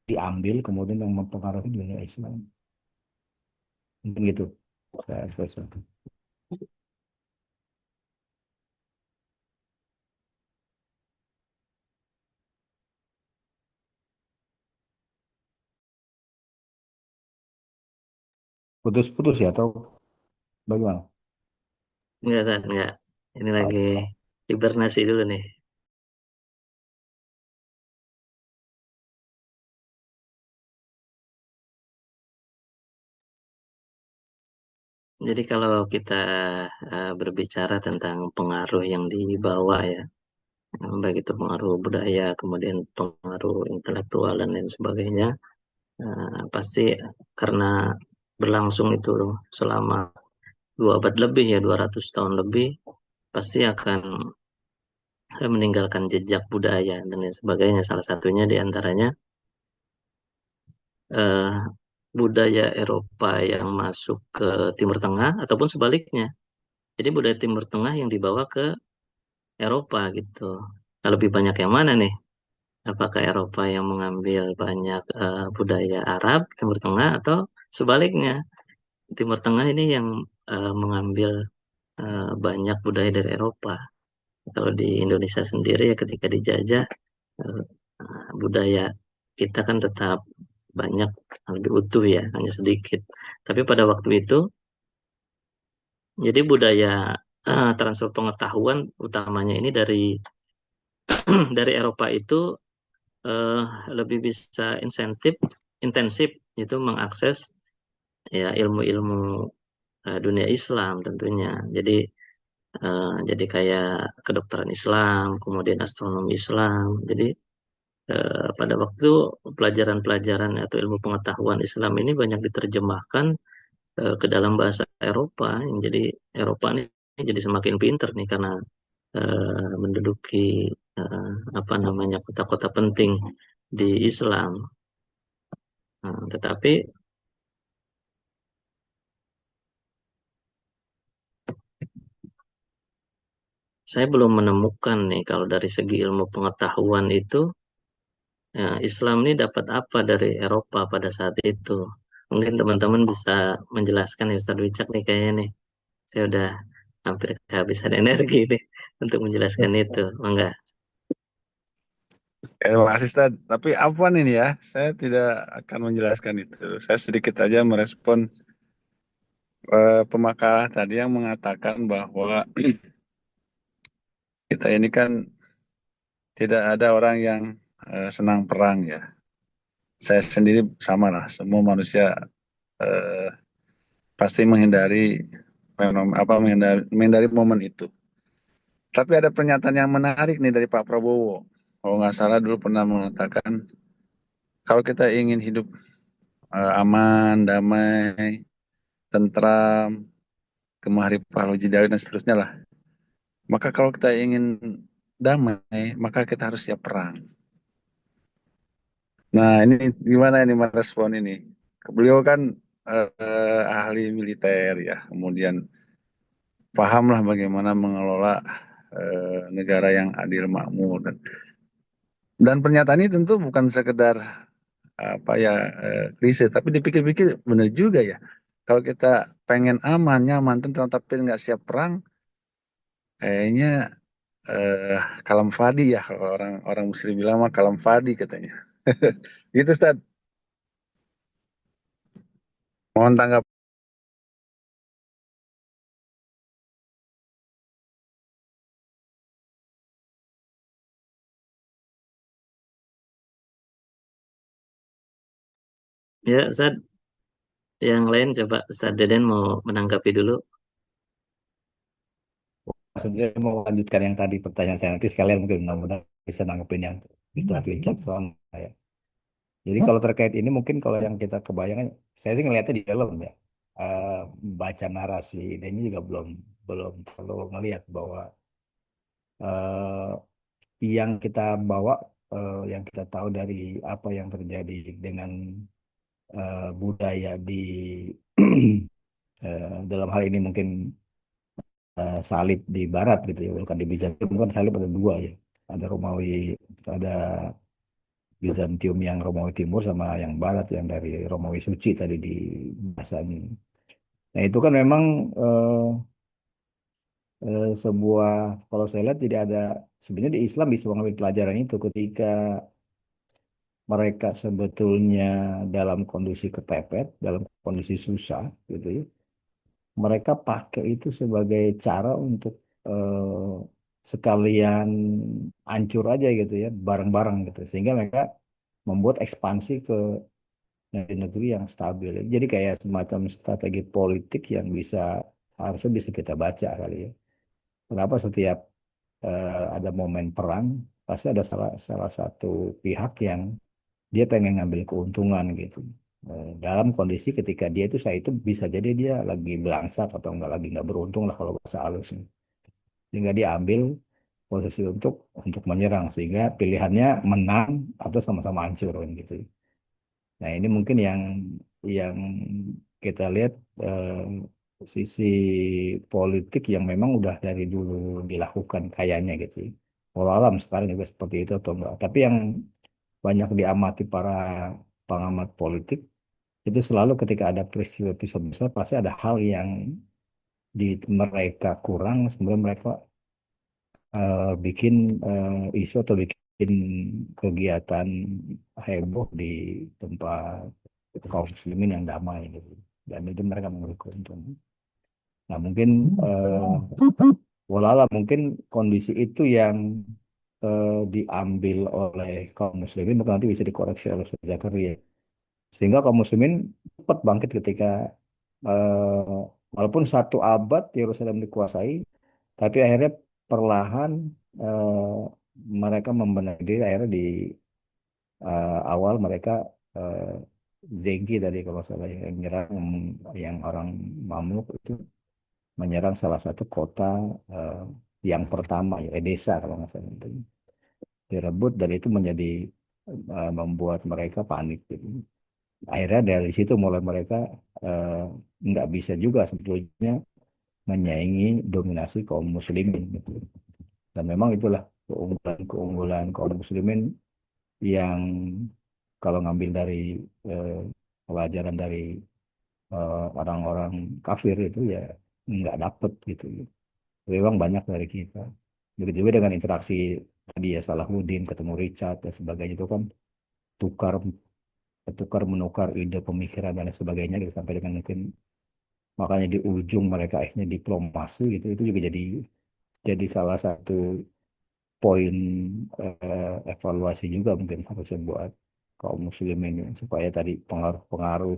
diambil kemudian yang mempengaruhi dunia Islam. Mungkin gitu. Saya rasa. Putus-putus ya atau bagaimana? Enggak, San, enggak. Ini lagi hibernasi dulu nih. Jadi kalau kita berbicara tentang pengaruh yang dibawa ya, baik itu pengaruh budaya, kemudian pengaruh intelektual dan lain sebagainya, pasti karena berlangsung itu selama 2 abad lebih ya, 200 tahun lebih, pasti akan meninggalkan jejak budaya dan lain sebagainya. Salah satunya diantaranya eh, budaya Eropa yang masuk ke Timur Tengah ataupun sebaliknya. Jadi budaya Timur Tengah yang dibawa ke Eropa gitu. Nah, lebih banyak yang mana nih? Apakah Eropa yang mengambil banyak budaya Arab Timur Tengah atau sebaliknya? Timur Tengah ini yang mengambil banyak budaya dari Eropa. Kalau di Indonesia sendiri ya ketika dijajah eh, budaya kita kan tetap banyak lebih utuh ya, hanya sedikit. Tapi pada waktu itu, jadi budaya transfer pengetahuan utamanya ini dari dari Eropa itu eh, lebih bisa intensif itu mengakses ya ilmu-ilmu dunia Islam tentunya. Jadi kayak kedokteran Islam, kemudian astronomi Islam. Jadi pada waktu pelajaran-pelajaran atau ilmu pengetahuan Islam ini banyak diterjemahkan ke dalam bahasa Eropa. Yang jadi Eropa ini jadi semakin pinter nih karena menduduki eh, apa namanya kota-kota penting di Islam. Tetapi saya belum menemukan nih kalau dari segi ilmu pengetahuan itu Islam ini dapat apa dari Eropa pada saat itu. Mungkin teman-teman bisa menjelaskan ya Ustadz Wicak nih kayaknya nih. Saya udah hampir kehabisan energi nih untuk menjelaskan itu. Enggak. Mas Ustadz, tapi apa ini ya? Saya tidak akan menjelaskan itu. Saya sedikit aja merespon pemakaran tadi yang mengatakan bahwa kita ini kan tidak ada orang yang senang perang ya. Saya sendiri sama lah, semua manusia eh, pasti menghindari menghindari momen itu. Tapi ada pernyataan yang menarik nih dari Pak Prabowo. Kalau nggak salah dulu pernah mengatakan kalau kita ingin hidup aman, damai, tentram, kemari palu jidari dan seterusnya lah. Maka kalau kita ingin damai, maka kita harus siap perang. Nah ini gimana ini merespon ini? Beliau kan ahli militer ya, kemudian pahamlah bagaimana mengelola negara yang adil makmur dan pernyataan ini tentu bukan sekedar apa ya klise, tapi dipikir-pikir benar juga ya. Kalau kita pengen aman, nyaman, tentram tapi nggak siap perang, kayaknya kalam fadi ya kalau orang orang muslim bilang mah kalam fadi katanya. Gitu Ustaz. Mohon tanggapan. Ya, Ustaz, yang lain coba Ustaz Deden mau menanggapi dulu. Sebenarnya mau lanjutkan yang tadi pertanyaan saya nanti sekalian mungkin mudah-mudahan bisa nanggepin yang Ustaz Wicak soal saya. Jadi kalau terkait ini mungkin kalau yang kita kebayangkan, saya sih ngelihatnya di film ya. Eh, Baca narasi ini juga belum belum terlalu ngelihat bahwa yang kita bawa, yang kita tahu dari apa yang terjadi dengan budaya di dalam hal ini mungkin salib di barat gitu ya, bukan di Bizantium kan salib ada dua ya, ada Romawi, ada Bizantium yang Romawi Timur sama yang barat yang dari Romawi Suci tadi di bahasanya. Nah itu kan memang sebuah, kalau saya lihat tidak ada, sebenarnya di Islam bisa mengambil pelajaran itu ketika mereka sebetulnya dalam kondisi kepepet, dalam kondisi susah gitu ya. Mereka pakai itu sebagai cara untuk sekalian hancur aja gitu ya, bareng-bareng gitu. Sehingga mereka membuat ekspansi ke negeri-negeri yang stabil. Jadi kayak semacam strategi politik yang bisa, harusnya bisa kita baca kali ya. Kenapa setiap ada momen perang, pasti ada salah salah satu pihak yang dia pengen ngambil keuntungan gitu. Dalam kondisi ketika dia itu, saya itu bisa jadi dia lagi belangsak atau enggak, lagi nggak beruntung lah kalau bahasa halusnya. Sehingga dia ambil posisi untuk menyerang sehingga pilihannya menang atau sama-sama hancur kan gitu. Nah, ini mungkin yang kita lihat sisi politik yang memang udah dari dulu dilakukan kayaknya gitu. Walau alam sekarang juga seperti itu atau enggak. Tapi yang banyak diamati para pengamat politik itu selalu ketika ada peristiwa-peristiwa besar pasti ada hal yang di mereka kurang sebenarnya mereka bikin isu atau bikin kegiatan heboh di tempat kaum muslimin yang damai gitu, dan itu mereka mengambil keuntungan. Nah mungkin walala mungkin kondisi itu yang diambil oleh kaum muslimin mungkin nanti bisa dikoreksi oleh Ustaz Zakaria, sehingga kaum muslimin cepat bangkit ketika walaupun 1 abad Yerusalem dikuasai, tapi akhirnya perlahan mereka membenahi diri. Akhirnya di awal mereka eh, Zengi tadi kalau salah yang menyerang, yang orang Mamluk itu menyerang salah satu kota eh, yang pertama ya Edesa kalau nggak salah itu direbut, dan itu menjadi membuat mereka panik gitu. Akhirnya dari situ mulai mereka eh, nggak bisa juga sebetulnya menyaingi dominasi kaum muslimin gitu. Dan memang itulah keunggulan-keunggulan kaum muslimin yang kalau ngambil dari eh, pelajaran dari orang-orang kafir itu ya nggak dapet gitu. Memang banyak dari kita. Begitu juga dengan interaksi tadi ya, Salahuddin ketemu Richard dan sebagainya itu kan tukar tukar menukar ide pemikiran dan lain sebagainya gitu, sampai dengan mungkin makanya di ujung mereka akhirnya diplomasi gitu, itu juga jadi salah satu poin evaluasi juga mungkin harusnya buat kaum muslimin ya, supaya tadi pengaruh-pengaruh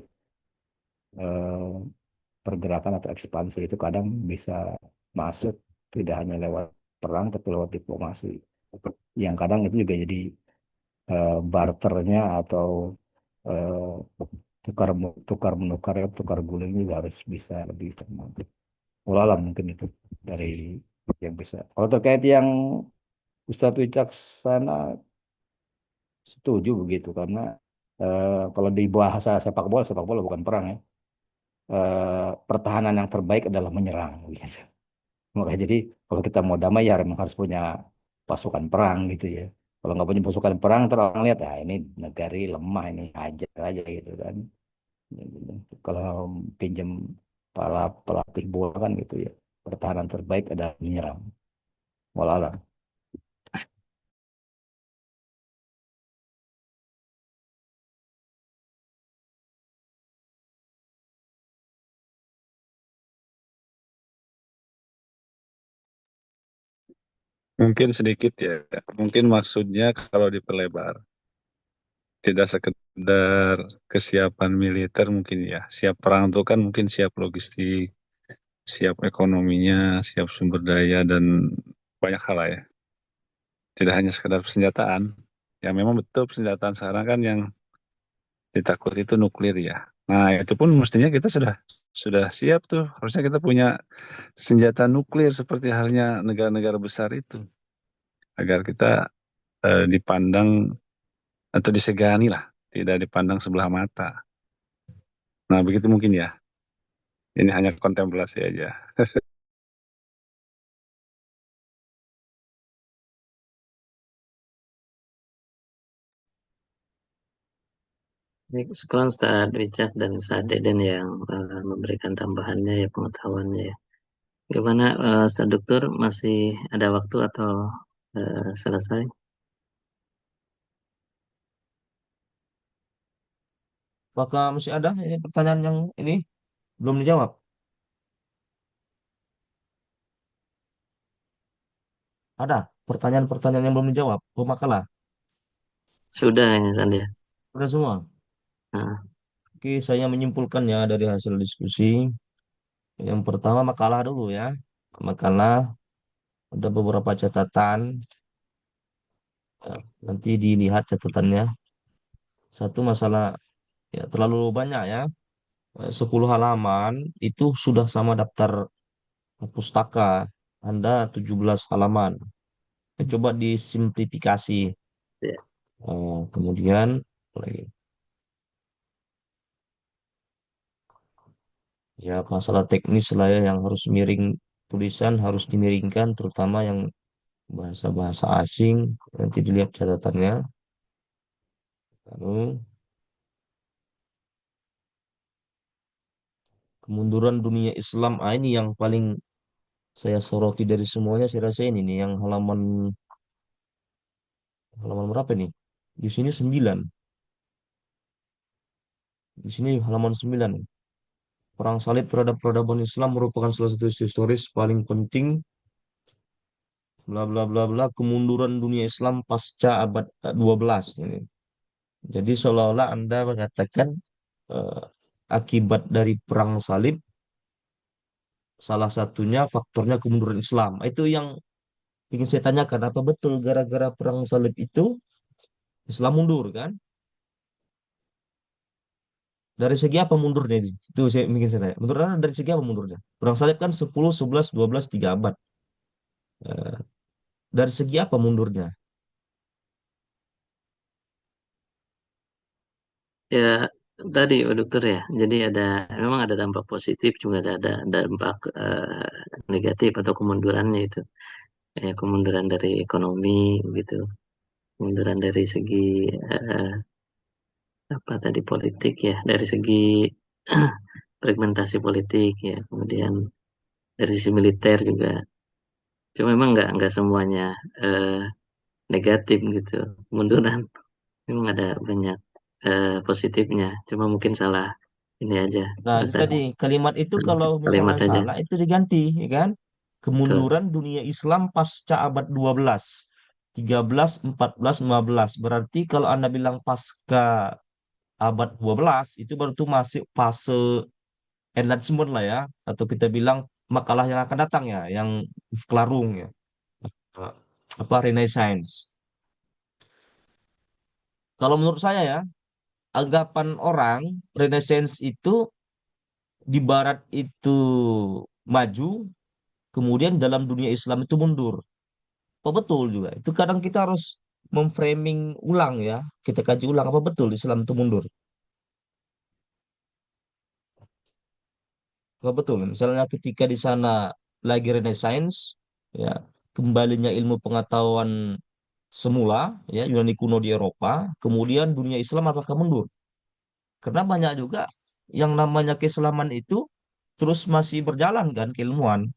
pergerakan atau ekspansi itu kadang bisa masuk tidak hanya lewat perang tapi lewat diplomasi, yang kadang itu juga jadi barternya atau eh, tukar menukar ya, tukar guling juga harus bisa lebih tenang. Ulala mungkin itu dari yang bisa. Kalau terkait yang Ustadz Wicaksana, setuju begitu karena kalau di bahasa sepak bola bukan perang ya. Pertahanan yang terbaik adalah menyerang gitu. Makanya jadi kalau kita mau damai ya memang harus punya pasukan perang gitu ya. Kalau nggak punya pasukan perang, terus orang lihat, ah ini negari lemah, ini hajar aja gitu kan. Kalau pinjam para pelatih bola kan gitu ya. Pertahanan terbaik adalah menyerang. Walau Mungkin sedikit ya. Mungkin maksudnya kalau diperlebar. tidak sekedar kesiapan militer mungkin ya. Siap perang itu kan mungkin siap logistik, siap ekonominya, siap sumber daya, dan banyak hal lah ya. Tidak hanya sekedar persenjataan. Ya memang betul persenjataan sekarang kan yang ditakut itu nuklir ya. Nah itu pun mestinya kita sudah siap tuh. Harusnya kita punya senjata nuklir seperti halnya negara-negara besar itu. Agar kita dipandang atau disegani lah. Tidak dipandang sebelah mata. Nah begitu mungkin ya. Ini hanya kontemplasi aja. Baik, sekarang Ustaz Richard dan Ustaz Deden yang memberikan tambahannya ya, pengetahuannya ya. Gimana Ustaz Dokter, masih ada waktu atau selesai? Apakah masih ada ini pertanyaan yang ini belum dijawab? Ada pertanyaan-pertanyaan yang belum dijawab. Pemakalah. Sudah ya Ustaz ya. Sudah semua. Nah, Oke, saya menyimpulkannya dari hasil diskusi. Yang pertama makalah dulu ya. Makalah ada beberapa catatan. Ya, nanti dilihat catatannya. Satu masalah ya terlalu banyak ya. 10 halaman itu sudah sama daftar pustaka. Anda 17 halaman. Coba disimplifikasi. ya. Kemudian lagi ya masalah teknis lah ya yang harus miring, tulisan harus dimiringkan terutama yang bahasa-bahasa asing, nanti dilihat catatannya. Lalu kemunduran dunia Islam, ini yang paling saya soroti dari semuanya, saya rasa ini nih yang halaman halaman berapa nih? Di sini 9. Di sini halaman 9. Perang salib terhadap peradaban Islam merupakan salah satu isu historis paling penting, bla bla bla bla, kemunduran dunia Islam pasca abad 12 ini. Jadi seolah-olah Anda mengatakan eh, akibat dari perang salib salah satunya faktornya kemunduran Islam. Itu yang ingin saya tanyakan, apa betul gara-gara perang salib itu Islam mundur kan? Dari segi apa mundurnya itu? Itu saya ingin saya tanya. Menurut Anda dari segi apa mundurnya? Perang salib kan 10, 11, 12, 3 abad. Eh, dari segi apa mundurnya? Ya, tadi Pak Dokter ya. Jadi memang ada dampak positif juga ada dampak negatif atau kemundurannya itu. Kemunduran dari ekonomi gitu, kemunduran dari segi eh, apa tadi politik ya, dari segi fragmentasi politik ya, kemudian dari sisi militer juga. Cuma memang nggak semuanya eh, negatif gitu, kemunduran. Memang ada banyak positifnya. Cuma mungkin salah ini aja, Nah, itu Ustaz. tadi kalimat itu kalau Kalimat misalnya aja. salah itu diganti, ya kan? Betul. Kemunduran dunia Islam pasca abad 12, 13, 14, 15. Berarti kalau Anda bilang pasca abad 12 itu baru tuh masih fase enlightenment lah ya, atau kita bilang makalah yang akan datang ya, yang Kelarung ya, apa Renaissance. Kalau menurut saya ya, anggapan orang Renaissance itu di Barat itu maju, kemudian dalam dunia Islam itu mundur. Apa betul juga? Itu kadang kita harus memframing ulang ya, kita kaji ulang apa betul Islam itu mundur. Apa betul? Misalnya ketika di sana lagi Renaissance, ya kembalinya ilmu pengetahuan semula, ya Yunani kuno di Eropa, kemudian dunia Islam apakah mundur? Karena banyak juga yang namanya keislaman itu terus masih berjalan kan keilmuan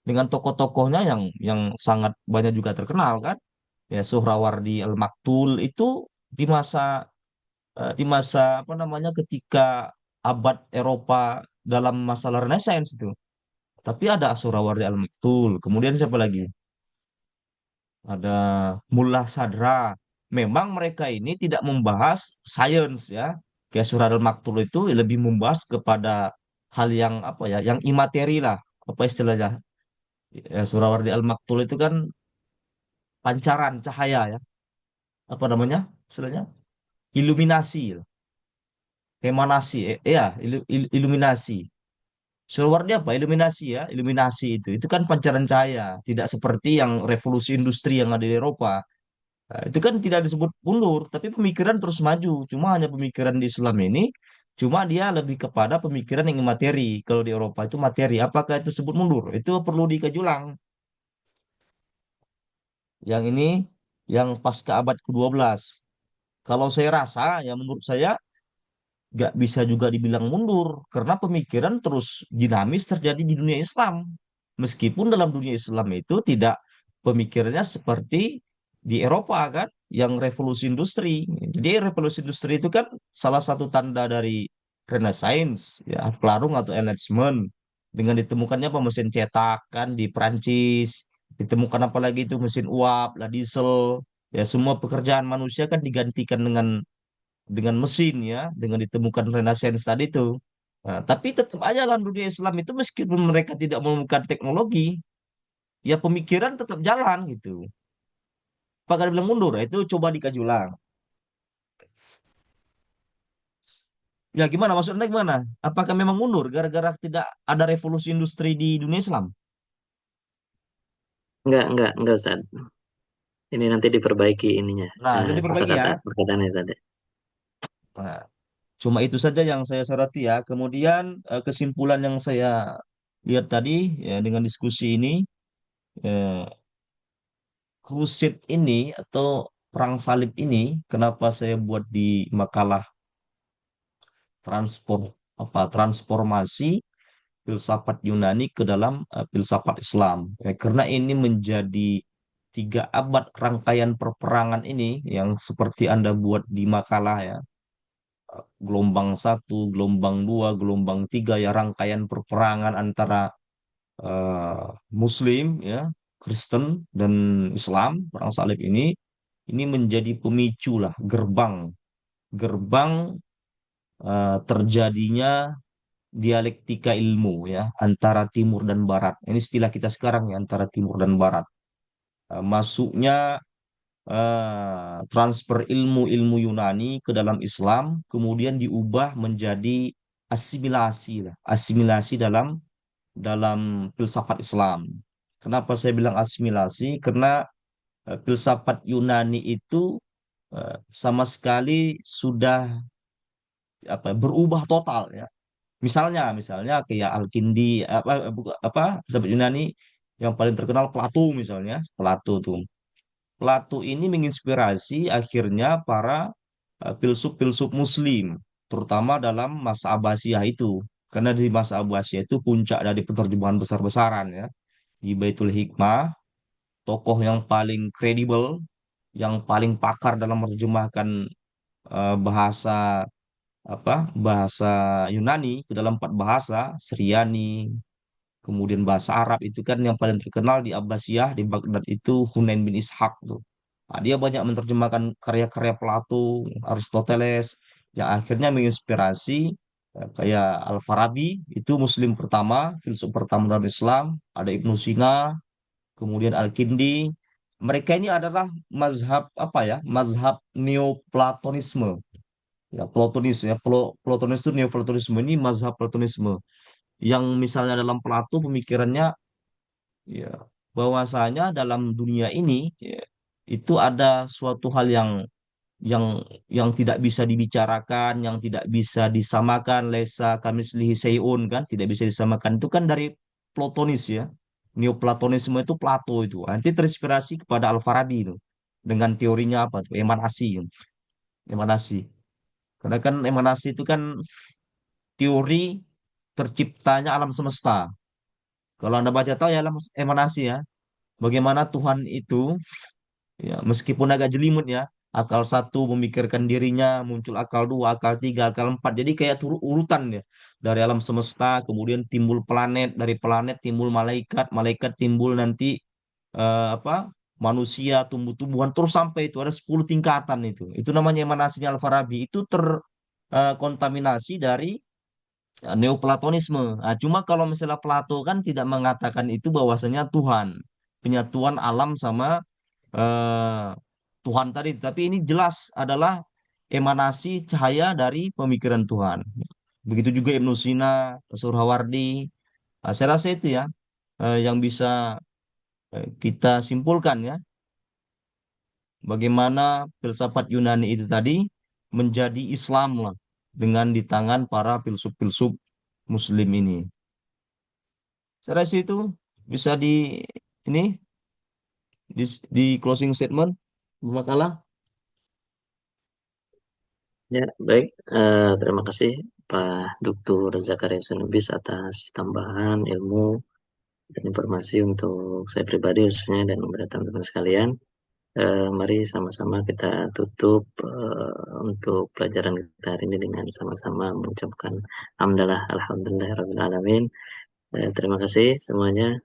dengan tokoh-tokohnya yang sangat banyak juga terkenal kan. Ya Suhrawardi Al-Maktul itu di masa apa namanya ketika abad Eropa dalam masalah Renaissance itu. Tapi ada Suhrawardi Al-Maktul. Kemudian siapa lagi? Ada Mullah Sadra. memang mereka ini tidak membahas sains ya. Kayak surah Al-Maktul itu lebih membahas kepada hal yang apa ya, yang imateri lah, apa istilahnya? Ya, surah Wardi Al-Maktul itu kan pancaran cahaya ya, apa namanya? Istilahnya iluminasi, emanasi, ya, iluminasi. Surah Wardi apa? Iluminasi ya, iluminasi itu kan pancaran cahaya, tidak seperti yang revolusi industri yang ada di Eropa. Nah, itu kan tidak disebut mundur, tapi pemikiran terus maju. Cuma hanya pemikiran di Islam ini, cuma dia lebih kepada pemikiran yang materi. Kalau di Eropa itu materi. Apakah itu disebut mundur? Itu perlu dikaji ulang. Yang ini, yang pasca abad ke-12. Kalau saya rasa, ya menurut saya nggak bisa juga dibilang mundur karena pemikiran terus dinamis terjadi di dunia Islam. Meskipun dalam dunia Islam itu tidak pemikirannya seperti di Eropa kan, yang revolusi industri. Jadi revolusi industri itu kan salah satu tanda dari Renaissance, ya Pelarung atau Enlightenment dengan ditemukannya mesin cetak kan di Prancis, ditemukan apalagi itu mesin uap, lah diesel, ya semua pekerjaan manusia kan digantikan dengan mesin ya, dengan ditemukan Renaissance tadi itu. Nah, tapi tetap aja dalam dunia Islam itu meskipun mereka tidak menemukan teknologi, ya pemikiran tetap jalan gitu. Apakah dia bilang mundur? Itu coba dikaji ulang. Ya gimana maksudnya gimana? Apakah memang mundur gara-gara tidak ada revolusi industri di dunia Islam? Enggak, Ustaz. Ini nanti diperbaiki ininya. Nah, itu diperbaiki ya. Perkataannya Ustaz. Nah, cuma itu saja yang saya soroti ya. Kemudian kesimpulan yang saya lihat tadi ya dengan diskusi ini, eh, Crusade ini atau perang salib ini, kenapa saya buat di makalah transformasi filsafat Yunani ke dalam filsafat Islam. Ya, karena ini menjadi 3 abad rangkaian perperangan ini yang seperti Anda buat di makalah ya. Gelombang satu, gelombang dua, gelombang tiga ya rangkaian perperangan antara eh, Muslim ya, Kristen dan Islam perang salib ini menjadi pemicu lah gerbang gerbang terjadinya dialektika ilmu ya antara timur dan barat. Ini istilah kita sekarang ya antara timur dan barat. Masuknya transfer ilmu-ilmu Yunani ke dalam Islam kemudian diubah menjadi asimilasi lah, asimilasi dalam dalam filsafat Islam. Kenapa saya bilang asimilasi? Karena filsafat Yunani itu sama sekali sudah apa berubah total ya. Misalnya kayak Al-Kindi apa filsafat Yunani yang paling terkenal Plato misalnya, Plato tuh. Plato ini menginspirasi akhirnya para filsuf-filsuf Muslim, terutama dalam masa Abbasiyah itu. Karena di masa Abbasiyah itu puncak dari penerjemahan besar-besaran ya. Di Baitul Hikmah, tokoh yang paling kredibel, yang paling pakar dalam menerjemahkan bahasa bahasa Yunani ke dalam 4 bahasa, Syriani, kemudian bahasa Arab itu kan yang paling terkenal di Abbasiyah di Baghdad itu Hunain bin Ishaq tuh. Nah, dia banyak menerjemahkan karya-karya Plato, Aristoteles yang akhirnya menginspirasi kayak Al-Farabi itu Muslim pertama, filsuf pertama dalam Islam, ada Ibnu Sina, kemudian Al-Kindi. Mereka ini adalah mazhab apa ya? Mazhab Neoplatonisme. Ya, Platonis ya, Platonis itu Neoplatonisme ini mazhab Platonisme yang misalnya dalam Plato pemikirannya ya bahwasanya dalam dunia ini ya, itu ada suatu hal yang yang tidak bisa dibicarakan, yang tidak bisa disamakan, lesa kamislihi sayun kan, tidak bisa disamakan itu kan dari Platonis ya. Neoplatonisme itu Plato itu. Nanti terinspirasi kepada Al-Farabi itu dengan teorinya apa tuh? Emanasi. Emanasi. Karena kan emanasi itu kan teori terciptanya alam semesta. Kalau Anda baca tahu ya alam emanasi ya, bagaimana Tuhan itu ya meskipun agak jelimet ya, akal satu memikirkan dirinya, muncul akal dua, akal tiga, akal empat. Jadi kayak turut urutan ya dari alam semesta, kemudian timbul planet, dari planet timbul malaikat, malaikat timbul nanti apa manusia, tumbuh-tumbuhan, terus sampai itu ada 10 tingkatan itu. Itu namanya emanasinya Al-Farabi. Itu terkontaminasi dari Neoplatonisme. Nah, cuma kalau misalnya Plato kan tidak mengatakan itu bahwasanya Tuhan, penyatuan alam sama eh, Tuhan tadi, tapi ini jelas adalah emanasi cahaya dari pemikiran Tuhan. Begitu juga Ibnu Sina, Surhawardi. Nah, saya rasa itu ya yang bisa kita simpulkan ya, bagaimana filsafat Yunani itu tadi menjadi Islam lah dengan di tangan para filsuf-filsuf Muslim ini. Saya rasa itu bisa ini di closing statement makalah. Ya, baik. Terima kasih Pak Dr. Zakaria Sunubis atas tambahan ilmu dan informasi untuk saya pribadi khususnya dan kepada teman-teman sekalian. Mari sama-sama kita tutup untuk pelajaran kita hari ini dengan sama-sama mengucapkan hamdalah alhamdulillahirabbil alamin. Terima kasih semuanya.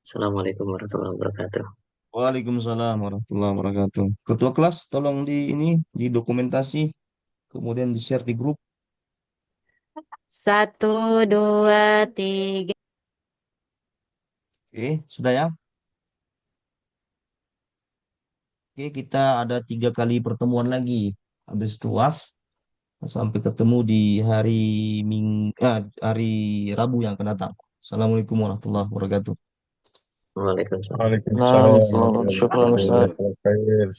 Assalamualaikum warahmatullahi wabarakatuh. Waalaikumsalam warahmatullahi wabarakatuh. Ketua kelas tolong di dokumentasi kemudian di share di grup. 1, 2, 3. Oke, sudah ya. Oke, kita ada 3 kali pertemuan lagi. Habis itu UAS. Sampai ketemu di hari Rabu yang akan datang. Assalamualaikum warahmatullahi wabarakatuh. Waalaikumsalam. Waalaikumsalam warahmatullahi wabarakatuh.